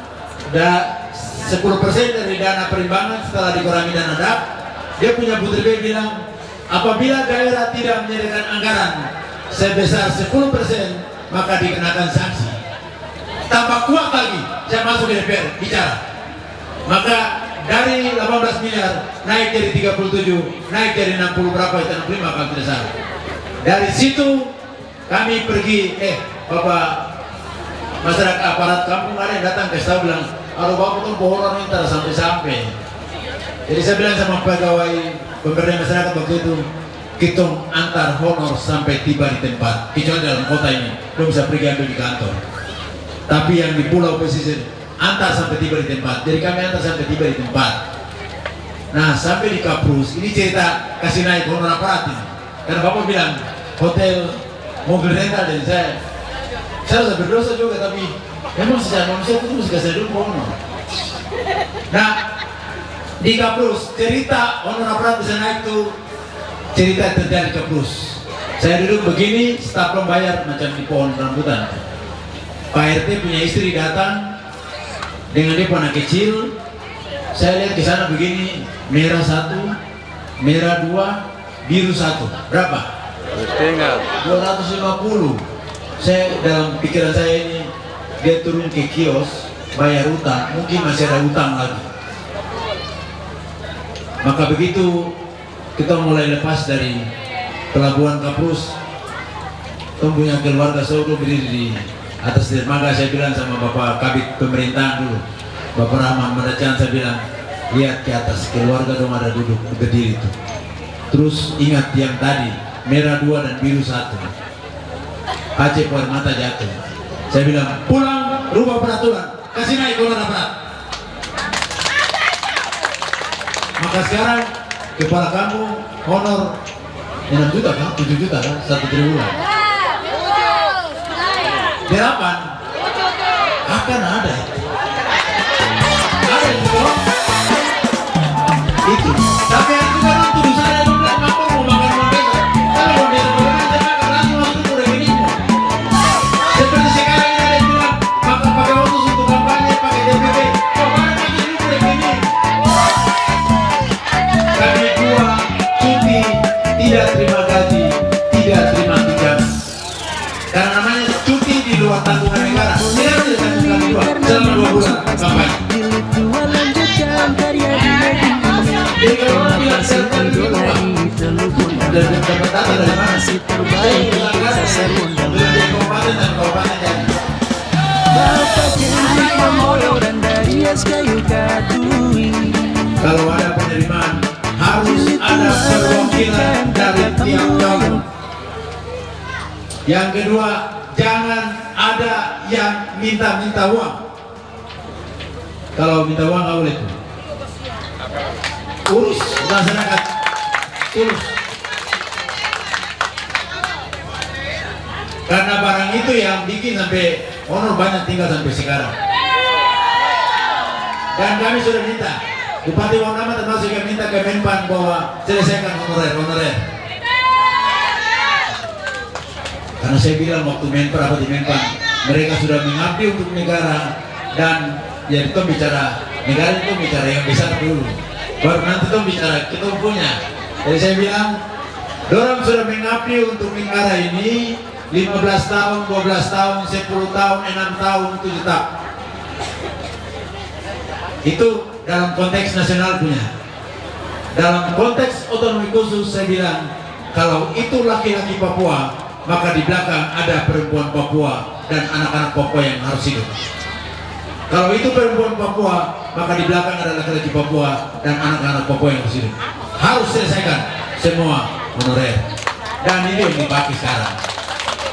10% dari dana perimbangan setelah dikurangi dana DAP. Dia punya putri B bilang, apabila daerah tidak menyediakan anggaran sebesar 10% maka dikenakan sanksi. Tambah kuat lagi, saya masuk ke DPR bicara. Maka dari 18 miliar naik jadi 37, naik jadi 60 berapa itu 65 kalau tidak salah. Dari situ kami pergi, Bapak masyarakat aparat kampung ada yang datang ke saya bilang, aduh Bapak tuh bohong ini tak sampai-sampai. Jadi saya bilang sama pegawai pemberdayaan masyarakat waktu itu, kita antar honor sampai tiba di tempat, kecuali dalam kota ini, belum bisa pergi ambil di kantor. Tapi yang di pulau pesisir, antar sampai tiba di tempat. Jadi kami antar sampai tiba di tempat. Nah sampai di Kaprus, ini cerita kasih naik honor aparat ini. Karena Bapak bilang, hotel mobil rental, dan saya rasa berdosa juga, tapi memang secara manusia itu mesti kasih dulu honor. Nah di Kaprus, cerita honor aparat bisa naik tuh cerita terjadi di Kaprus. Saya duduk begini, staf belum bayar macam di pohon rambutan. Pak RT punya istri datang dengan dia anak kecil. Saya lihat ke sana begini, merah 1, merah 2, biru 1. Berapa? 250. Saya dalam pikiran saya ini, dia turun ke kios bayar utang, mungkin masih ada utang lagi. Maka begitu kita mulai lepas dari pelabuhan Kaprus, punya keluarga saudara berdiri di atas dermaga. Saya bilang sama Bapak Kabit pemerintahan dulu, Bapak Rahman Madacan, saya bilang, lihat ke atas, keluarga dong ada duduk berdiri itu. Terus ingat yang tadi, merah 2 dan biru 1. Aceh Puan Mata jatuh. Saya bilang, pulang rubah peraturan, kasih naik honor aparat. Maka sekarang kepala kamu honor 6 juta kan, 7 juta kan, 1 triwulan. 8 akan ada itu. Tapi yang juga orang tuduh saya bilang kamu mau makan merdeka. Kalau mau merdeka saya makan langsung waktu udah gini. Seperti sekarang ini ada yang bilang pakai otsus untuk kampanye, pakai DPP. Kok mana pakai ini udah gini? Kami dua cuti, tidak terima gaji, tidak terima tunjangan. Karena namanya cuti di luar tanggungan negara. Tidak ada tanggungan dua selama 2 bulan kampanye. Jilid 2 lanjutkan karya di negeri. Jadi kalau orang bilang serta itu apa? Dan dapat data dari mana? Masih terbaik sasar undang. Dari kabupaten dan kabupaten jadi. Bapak Hendrik Pamoro dan Darius Kayu Katui. Kalau ada penerimaan harus ada perwakilan dari tiap calon. Yang kedua, jangan ada yang minta-minta uang. Kalau minta uang nggak boleh tuh. Urus masyarakat, urus. Karena barang itu yang bikin sampai honor banyak tinggal sampai sekarang. Dan kami sudah minta, Bupati Wonama termasuk yang minta ke Menpan bahwa selesaikan honorer. Karena saya bilang waktu Menpan mereka sudah mengabdi untuk negara dan ya itu bicara negara itu bicara yang besar dulu. Baru nanti tuh bicara kita punya. Jadi saya bilang, dorang sudah mengabdi untuk negara ini 15 tahun, 12 tahun, 10 tahun, 6 tahun, 7 tahun. Itu dalam konteks nasional punya. Dalam konteks otonomi khusus saya bilang, kalau itu laki-laki Papua, maka di belakang ada perempuan Papua dan anak-anak Papua yang harus hidup. Kalau itu perempuan Papua, maka di belakang ada laki-laki Papua dan anak-anak Papua yang harus hidup. Harus selesaikan semua honorer. Dan itu yang dipakai sekarang.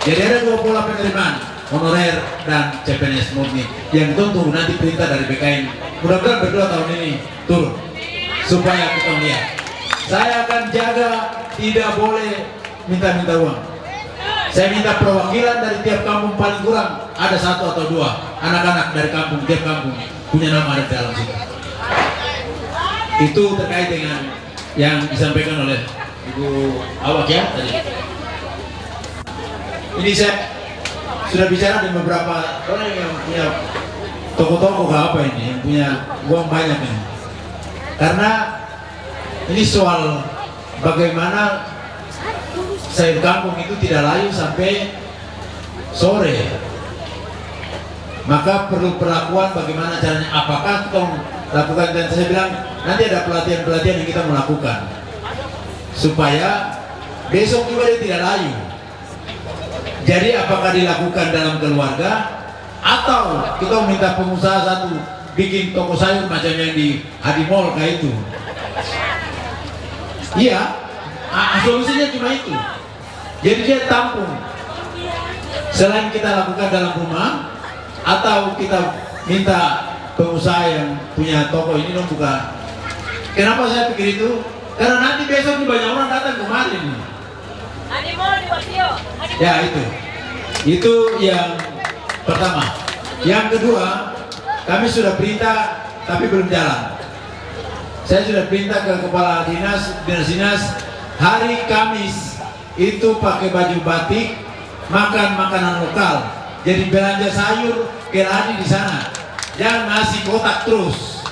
Jadi ada 2 pola penerimaan, honorer dan CPNS murni, yang tentu nanti perintah dari BKN mudah-mudahan berdua tahun ini turun supaya kita lihat. Saya akan jaga tidak boleh minta-minta uang. Saya minta perwakilan dari tiap kampung paling kurang ada 1 atau 2 anak-anak dari kampung, tiap kampung punya nama ada di dalam situ. Itu terkait dengan yang disampaikan oleh Ibu Awak ya tadi. Ini saya sudah bicara dengan beberapa orang yang punya toko-toko apa ini, yang punya uang banyak ini. Karena ini soal bagaimana sayur kampung itu tidak layu sampai sore. Maka perlu perlakuan bagaimana caranya, apakah kita lakukan, dan saya bilang nanti ada pelatihan-pelatihan yang kita melakukan supaya besok juga dia tidak layu. Jadi apakah dilakukan dalam keluarga atau kita minta pengusaha satu bikin toko sayur macam yang di Hadimol kayak itu. Iya, solusinya cuma itu. Jadi dia tampung. Selain kita lakukan dalam rumah atau kita minta pengusaha yang punya toko ini dong buka. Kenapa saya pikir itu? Karena nanti besok banyak orang datang kemarin. Ya itu yang pertama. Yang kedua, kami sudah perintah tapi belum jalan. Saya sudah perintah ke kepala dinas hari Kamis itu pakai baju batik, makan makanan lokal. Jadi belanja sayur keladi di sana, jangan nasi kotak terus,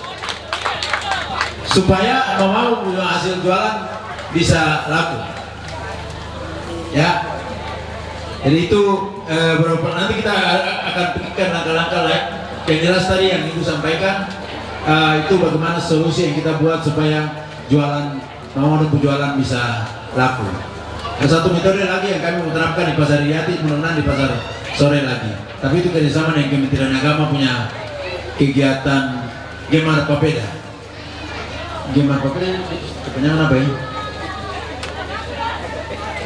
supaya mau hasil jualan bisa laku. Ya, jadi itu beberapa nanti kita akan pikirkan langkah-langkah lain. Yang jelas tadi yang Ibu sampaikan itu bagaimana solusi yang kita buat supaya jualan jualan bisa laku. Ada satu metode lagi yang kami menerapkan di Pasar Riyati, mudah-mudahan di Pasar Sore lagi. Tapi itu kerjasama dengan Kementerian Agama punya kegiatan Gemar Papeda. Gemar Papeda kepanjangan apa ya?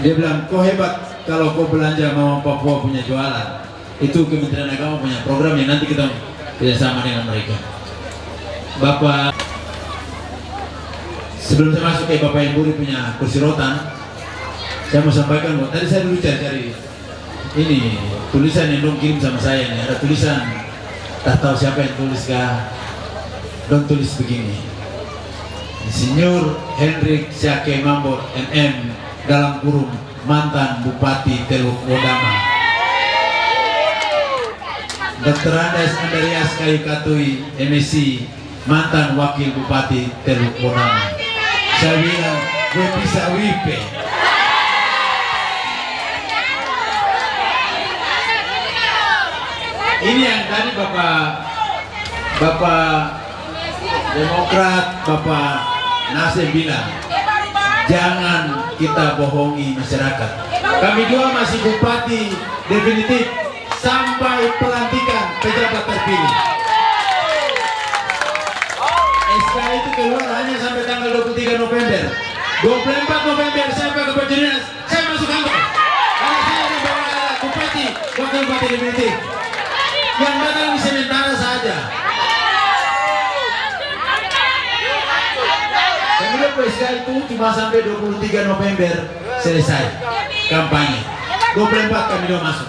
Dia bilang, kau hebat kalau kau belanja mau Papua punya jualan. Itu Kementerian Agama punya program yang nanti kita kerjasama dengan mereka. Bapak, sebelum saya masuk ke Bapak Ibu punya kursi rotan, saya mau sampaikan bahwa tadi saya dulu cari ini tulisan yang dong kirim sama saya nih. Ada tulisan, tak tahu siapa yang tulis kah? Dong tulis begini: Insinyur Hendrik Syake Mambor MM dalam kurung mantan Bupati Teluk Wodama, Dr. Andes Andreas Kayu Katui MSc mantan Wakil Bupati Teluk Wodama. Saya bilang gue bisa wipe. Ini yang tadi Bapak Demokrat, Bapak Nasir bilang, jangan kita bohongi masyarakat. Kami dua masih bupati definitif sampai pelantikan pejabat terpilih. SK itu keluar hanya sampai tanggal 23 November. 24 November saya pakai baju dinas, saya masuk kantor. Karena saya dibawa bupati, wakil bupati definitif. Yang datang di sementara saja. Kemudian PSK itu cuma sampai 23 November selesai kampanye. 24 kami udah masuk.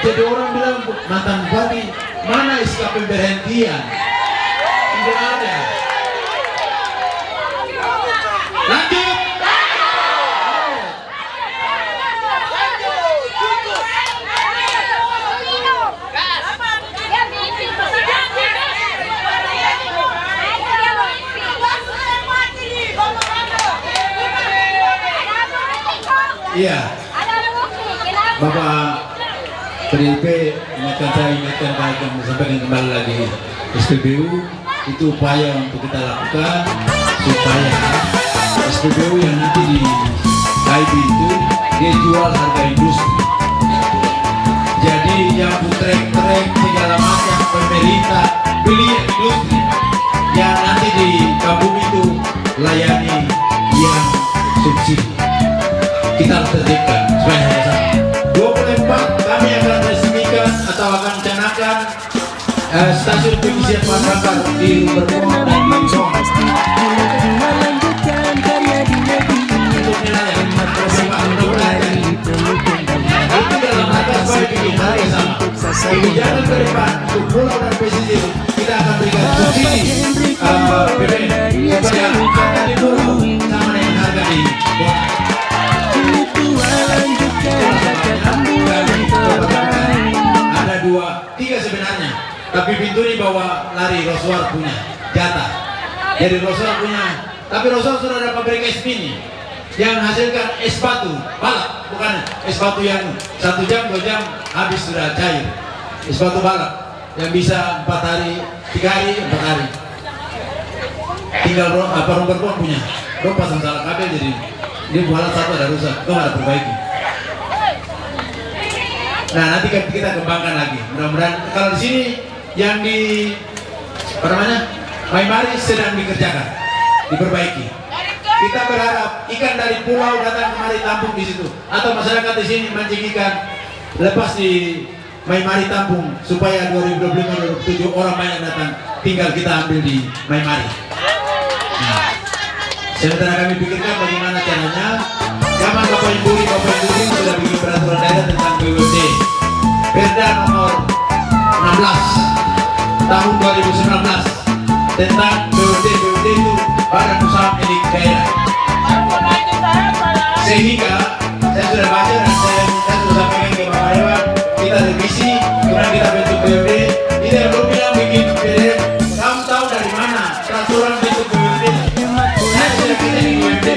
Jadi orang bilang mantan bupati, mana SK pemberhentian? Tidak ada. Lanjut. Iya, Bapak PDIP ingatkan kami sampaikan kembali lagi, SPBU itu upaya untuk kita lakukan supaya SPBU yang nanti di KIB itu dia jual harga industri. Jadi yang trek-trek segala macam pemerintah beli industri, yang nanti di kampung itu layani yang subsidi. Kita harus tertibkan supaya sama-sama. 24 kami akan resmikan atau akan canangkan stasiun pengisian bahan bakar di Berpon dan di Song. Untuk nilai itu dalam rangka supaya bikin hal yang sama. Kebijakan ke depan untuk pulau dan pesisir kita akan berikan subsidi BBM supaya harga di pulau sama dengan harga di kota. Ada 2, 3 sebenarnya, tapi pintu ini bawa lari Roswar punya jatah. Jadi Roswar punya, tapi Roswar sudah ada pabrik es mini yang hasilkan es batu balap, bukan es batu yang 1 jam 2 jam habis sudah cair. Es batu balap yang bisa 4 hari, 3 hari, 4 hari. Tinggal Berpon punya, dong pasang salah kabel jadi dia bualan satu ada rusak, itu ada perbaiki. Nah nanti kita kembangkan lagi. Mudah-mudahan kalau di sini yang di apa namanya Maimari sedang dikerjakan, diperbaiki. Kita berharap ikan dari pulau datang kemari tampung di situ, atau masyarakat di sini mancing ikan lepas di Maimari tampung supaya 2025-2027 orang banyak datang, tinggal kita ambil di Maimari. Nah, sementara kami pikirkan bagaimana caranya. Zaman Bapak Ibu sudah bikin peraturan daerah tentang BUMD Perda nomor 16 tahun 2019 tentang BUMD itu badan usaha milik daerah. Sehingga saya sudah baca dan saya sudah sampaikan ke Bapak Dewan, kita revisi, kemudian kita bentuk BUMD. Ini yang belum bilang bikin PDF, kamu tahu dari mana peraturan bentuk BUMD? Saya sudah kita di BUMD.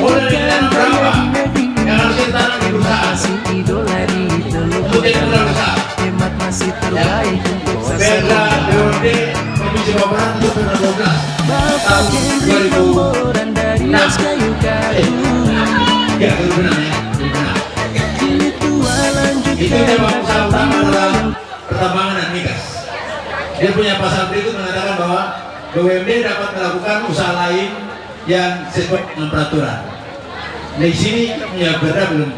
Boleh ditanam berapa yang harus ditanam di perusahaan untuk jadi modal usaha. Perda BUMD Provinsi Jawa Barat itu Perda 12 tahun 2006. Ya, itu benar ya. Itu tema usaha utama dalam pertambangan dan migas. Dia punya pasal berikut mengatakan bahwa BUMD dapat melakukan usaha lain yang sesuai dengan peraturan. Di sini punya perda belum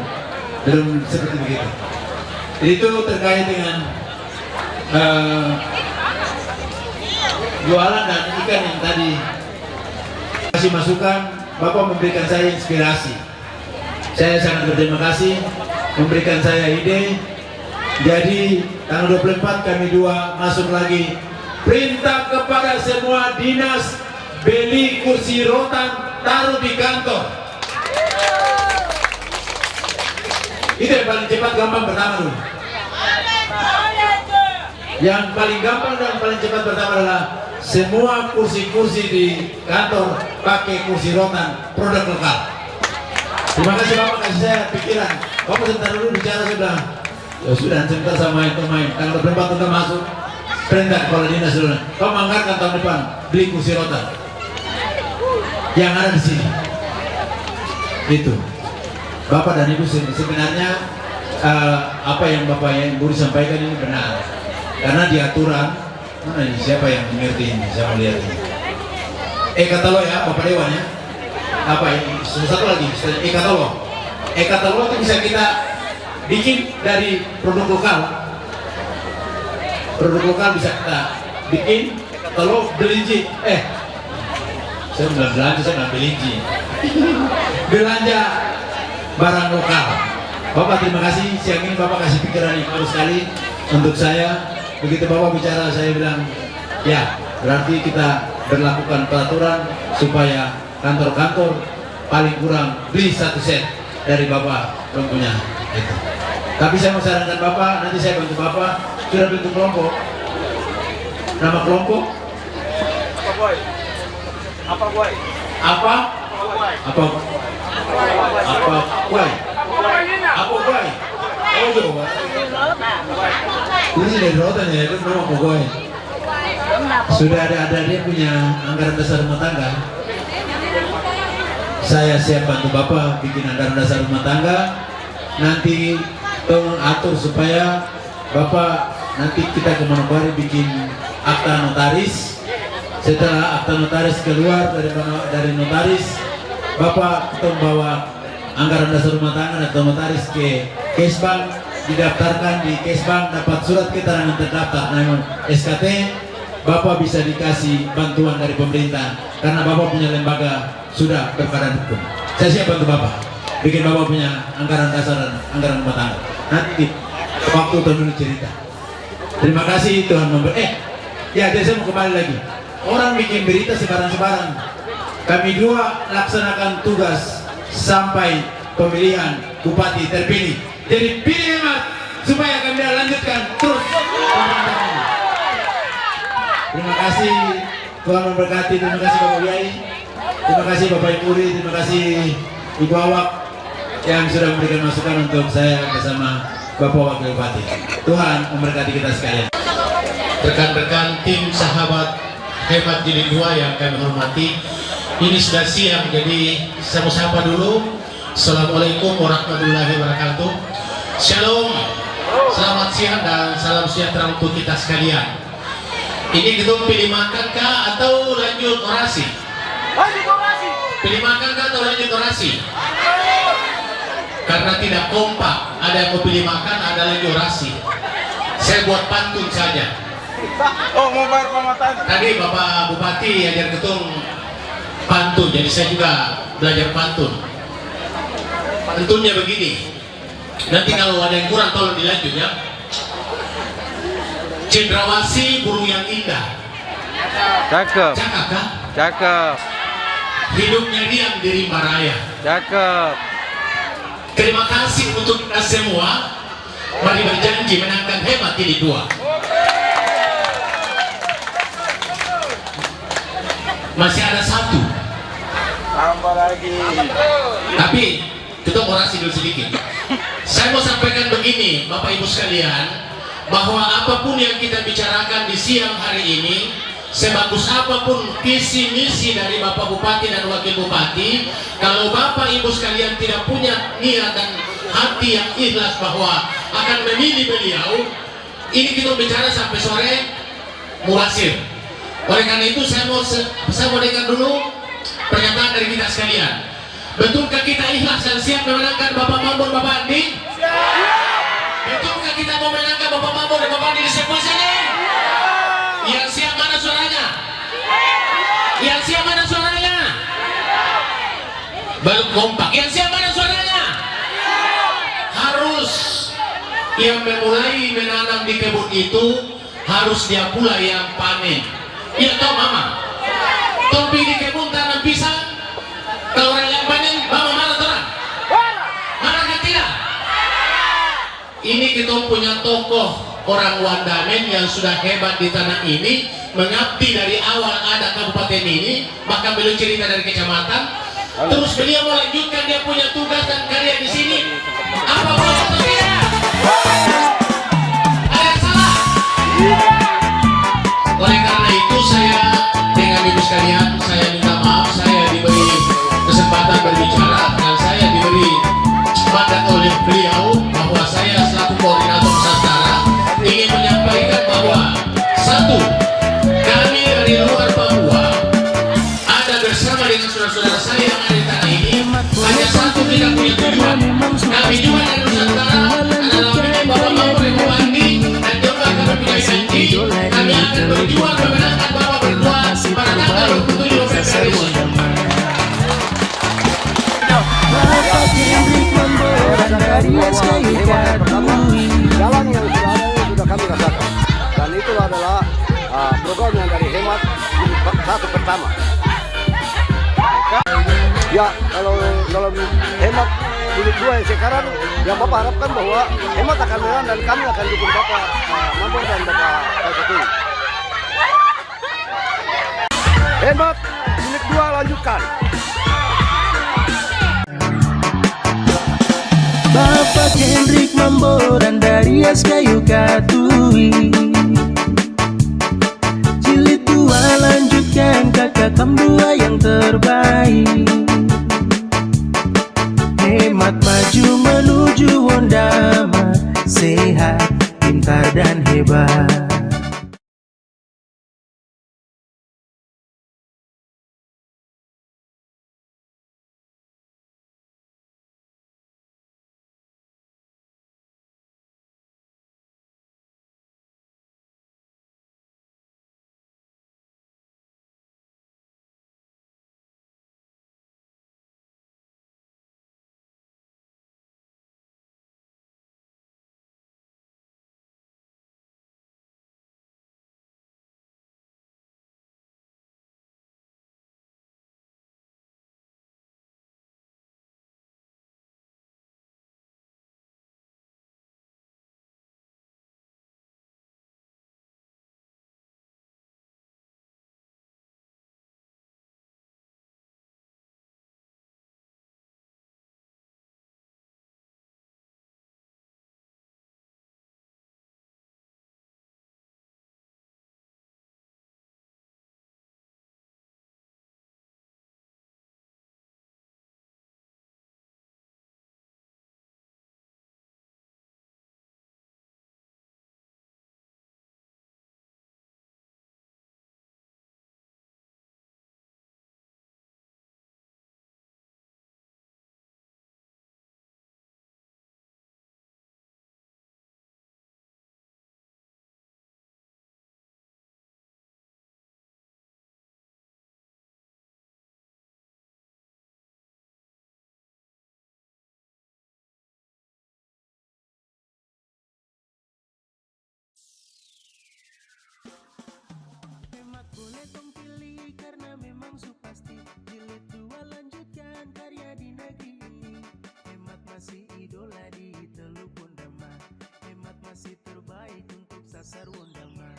belum seperti begitu. Itu terkait dengan jualan dan ikan yang tadi kasih masukan, Bapak memberikan saya inspirasi. Saya sangat berterima kasih, memberikan saya ide. Jadi tanggal 24 kami dua masuk lagi, perintah kepada semua dinas beli kursi rotan, taruh di kantor. Itu yang paling cepat, gampang pertama dulu. Yang paling gampang dan paling cepat pertama adalah semua kursi-kursi di kantor pakai kursi rotan produk lokal. Terima kasih Bapak, kasih saya pikiran. Bapak sebentar dulu bicara, saya bilang ya sudah, sebentar sama itu main. Tanggal 24 kita masuk, perintah kepala dinas dulu. Kau menganggarkan tahun depan beli kursi rotan yang ada di sini. Itu Bapak dan Ibu, sebenarnya apa yang Bapak yang Budi sampaikan ini benar. Karena di aturan, mana ini, siapa yang mengerti ini, saya melihat ini. Katalog ya, Bapak Dewan ya. Apa ini, satu lagi, katalog. Katalog itu bisa kita bikin dari produk lokal. Produk lokal bisa kita bikin, katalog belinci. Saya bilang belanja, saya bilang belinci. Belanja barang lokal. Bapak terima kasih, siang ini Bapak kasih pikiran yang bagus sekali untuk saya. Begitu Bapak bicara, saya bilang ya, berarti kita berlakukan peraturan supaya kantor-kantor paling kurang beli 1 set dari Bapak tentunya itu. Tapi saya mau sarankan Bapak, nanti saya bantu Bapak, sudah bentuk kelompok. Nama kelompok apa boy? Apa boy? Apa? Apa? Apa boy? Apa boy? Oh iya. Ini dari rotan ya, itu nama pokoknya. Sudah ada dia punya anggaran dasar rumah tangga. Saya siap bantu Bapak bikin anggaran dasar rumah tangga. Nanti tolong atur supaya Bapak nanti kita ke Manokwari bikin akta notaris. Setelah akta notaris keluar dari notaris, Bapak tolong bawa anggaran dasar rumah tangga atau notaris ke Kesbank, didaftarkan di Kesbank, dapat surat keterangan terdaftar namun SKT, Bapak bisa dikasih bantuan dari pemerintah karena Bapak punya lembaga sudah berbadan hukum. Saya siap bantu Bapak bikin Bapak punya anggaran dasar dan anggaran rumah tangga. Nanti waktu dulu cerita. Terima kasih Tuhan memberi. Ya, jadi saya mau kembali lagi. Orang bikin berita sebarang-sebarang. Kami dua laksanakan tugas sampai pemilihan bupati terpilih. Jadi pilih hemat supaya kami lanjutkan terus pemerintahan ini. Terima kasih, Tuhan memberkati. Terima kasih Bapak Yai, terima kasih Bapak Ibu, terima kasih Ibu Awak yang sudah memberikan masukan untuk saya bersama Bapak Wakil Bupati. Tuhan memberkati kita sekalian. Rekan-rekan tim sahabat hebat jilid 2 yang kami hormati, ini sudah siang, jadi saya mau sapa dulu. Assalamualaikum warahmatullahi wabarakatuh. Shalom, selamat siang dan salam sejahtera untuk kita sekalian. Ini gedung pilih makan kah atau lanjut orasi? Lanjut orasi. Pilih makan kah atau lanjut orasi? Karena tidak kompak, ada yang mau pilih makan, ada lanjut orasi. Saya buat pantun saja. Oh, mau bayar pemataan. Tadi Bapak Bupati ajar ketum pantun, jadi saya juga belajar pantun. Pantunnya begini. Nanti kalau ada yang kurang tolong dilanjut ya. Cendrawasih burung yang indah. Cakep. Cakep kan? Cakep. Hidupnya diam di rimba raya. Cakep. Terima kasih untuk kita semua. Mari berjanji menangkan hebat ini 2. Masih ada 1. Tambah lagi. Tapi kita orasi dulu sedikit. Saya mau sampaikan begini, Bapak Ibu sekalian, bahwa apapun yang kita bicarakan di siang hari ini, sebagus apapun visi misi dari Bapak Bupati dan Wakil Bupati, kalau Bapak Ibu sekalian tidak punya niat dan hati yang ikhlas bahwa akan memilih beliau, ini kita bicara sampai sore mubasir. Oleh karena itu saya mau dengar dulu pernyataan dari kita sekalian. Betulkah kita ikhlas dan siap memenangkan Bapak Mambon, Bapak Andi? Betulkah kita mau menangkap Bapak Mambo dan Bapak Andi di sebelah sini? Yang siap mana suaranya? Yang siap mana suaranya? Belum kompak. Yang siap mana suaranya? Harus yang memulai menanam di kebun itu harus dia pula yang panen. Iya toh mama? Topi di kebun tanam pisang. Kalau orang yang panen, mama marah terang. Marah tidak? Ini kita punya tokoh orang Wandamen yang sudah hebat di tanah ini, mengabdi dari awal ada kabupaten ini, bahkan beliau cerita dari kecamatan. Terus beliau melanjutkan dia punya tugas dan karya di sini. Apa boleh atau tidak? Ada yang salah? Oleh karena itu saya dengan ibu sekalian, saya minta maaf, saya diberi kesempatan berbicara dan saya diberi mandat oleh beliau bahwa saya selaku koordinator Nusantara ingin menyampaikan bahwa satu, kami dari luar Papua ada bersama dengan saudara-saudara saya yang ada di tanah ini, hanya satu tidak punya tujuan. Kami juga dari Nusantara adalah milik Bapak Mambo dan Bapak Andi, dan juga kami punya janji kami akan berjuang memenangkan Bapak berdua pada tanggal 27 November ini. Bapak Hendrik Mambo dan dari SKY Katui. Jalan yang sudah ada ini sudah kami rasakan, dan itu adalah program yang dari hemat satu pertama. Ya, kalau dalam hemat jilid 2 yang sekarang, yang Bapak harapkan bahwa hemat akan menang dan kami akan dukung Bapak Mambo dan Bapak Katui. Hemat jilid 2 lanjutkan. Bapak Hendrik Mambo dan dari SKY Katui. Jilid 2 lanjutkan, kakak kam 2 yang terbaik. Hemat maju menuju Wondama, sehat, pintar dan hebat. Boleh tong pilih karena memang su pasti. Jilid 2 lanjutkan karya di negeri ini. Hemat masih idola di Teluk Wondama. Hemat masih terbaik untuk sasar Wondama.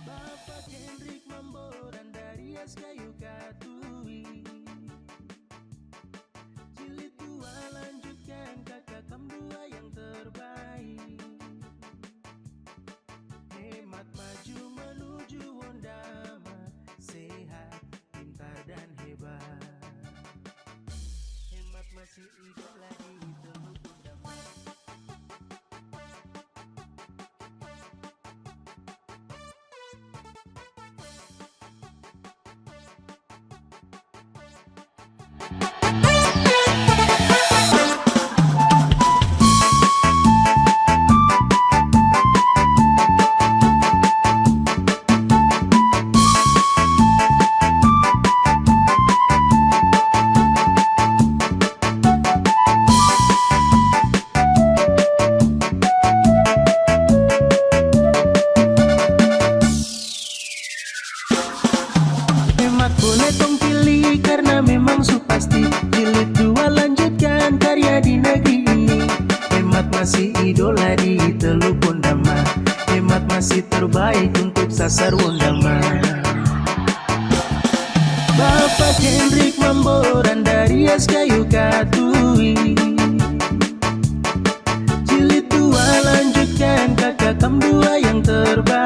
Bapak Hendrik Mambo dan dari SKY Katui. Jilid 2 lanjutkan, kakak kam 2 yang terbaik. Hemat maju menuju Wondama, sehat, pintar dan hebat. Hemat masih idola di Teluk Wondama. idola di Teluk Pondama. Hemat masih terbaik untuk sasar Wondama. Bapak Hendrik Mamboran dari Es Kayu Katui. Jilid 2 lanjutkan kakak kam 2 yang terbaik.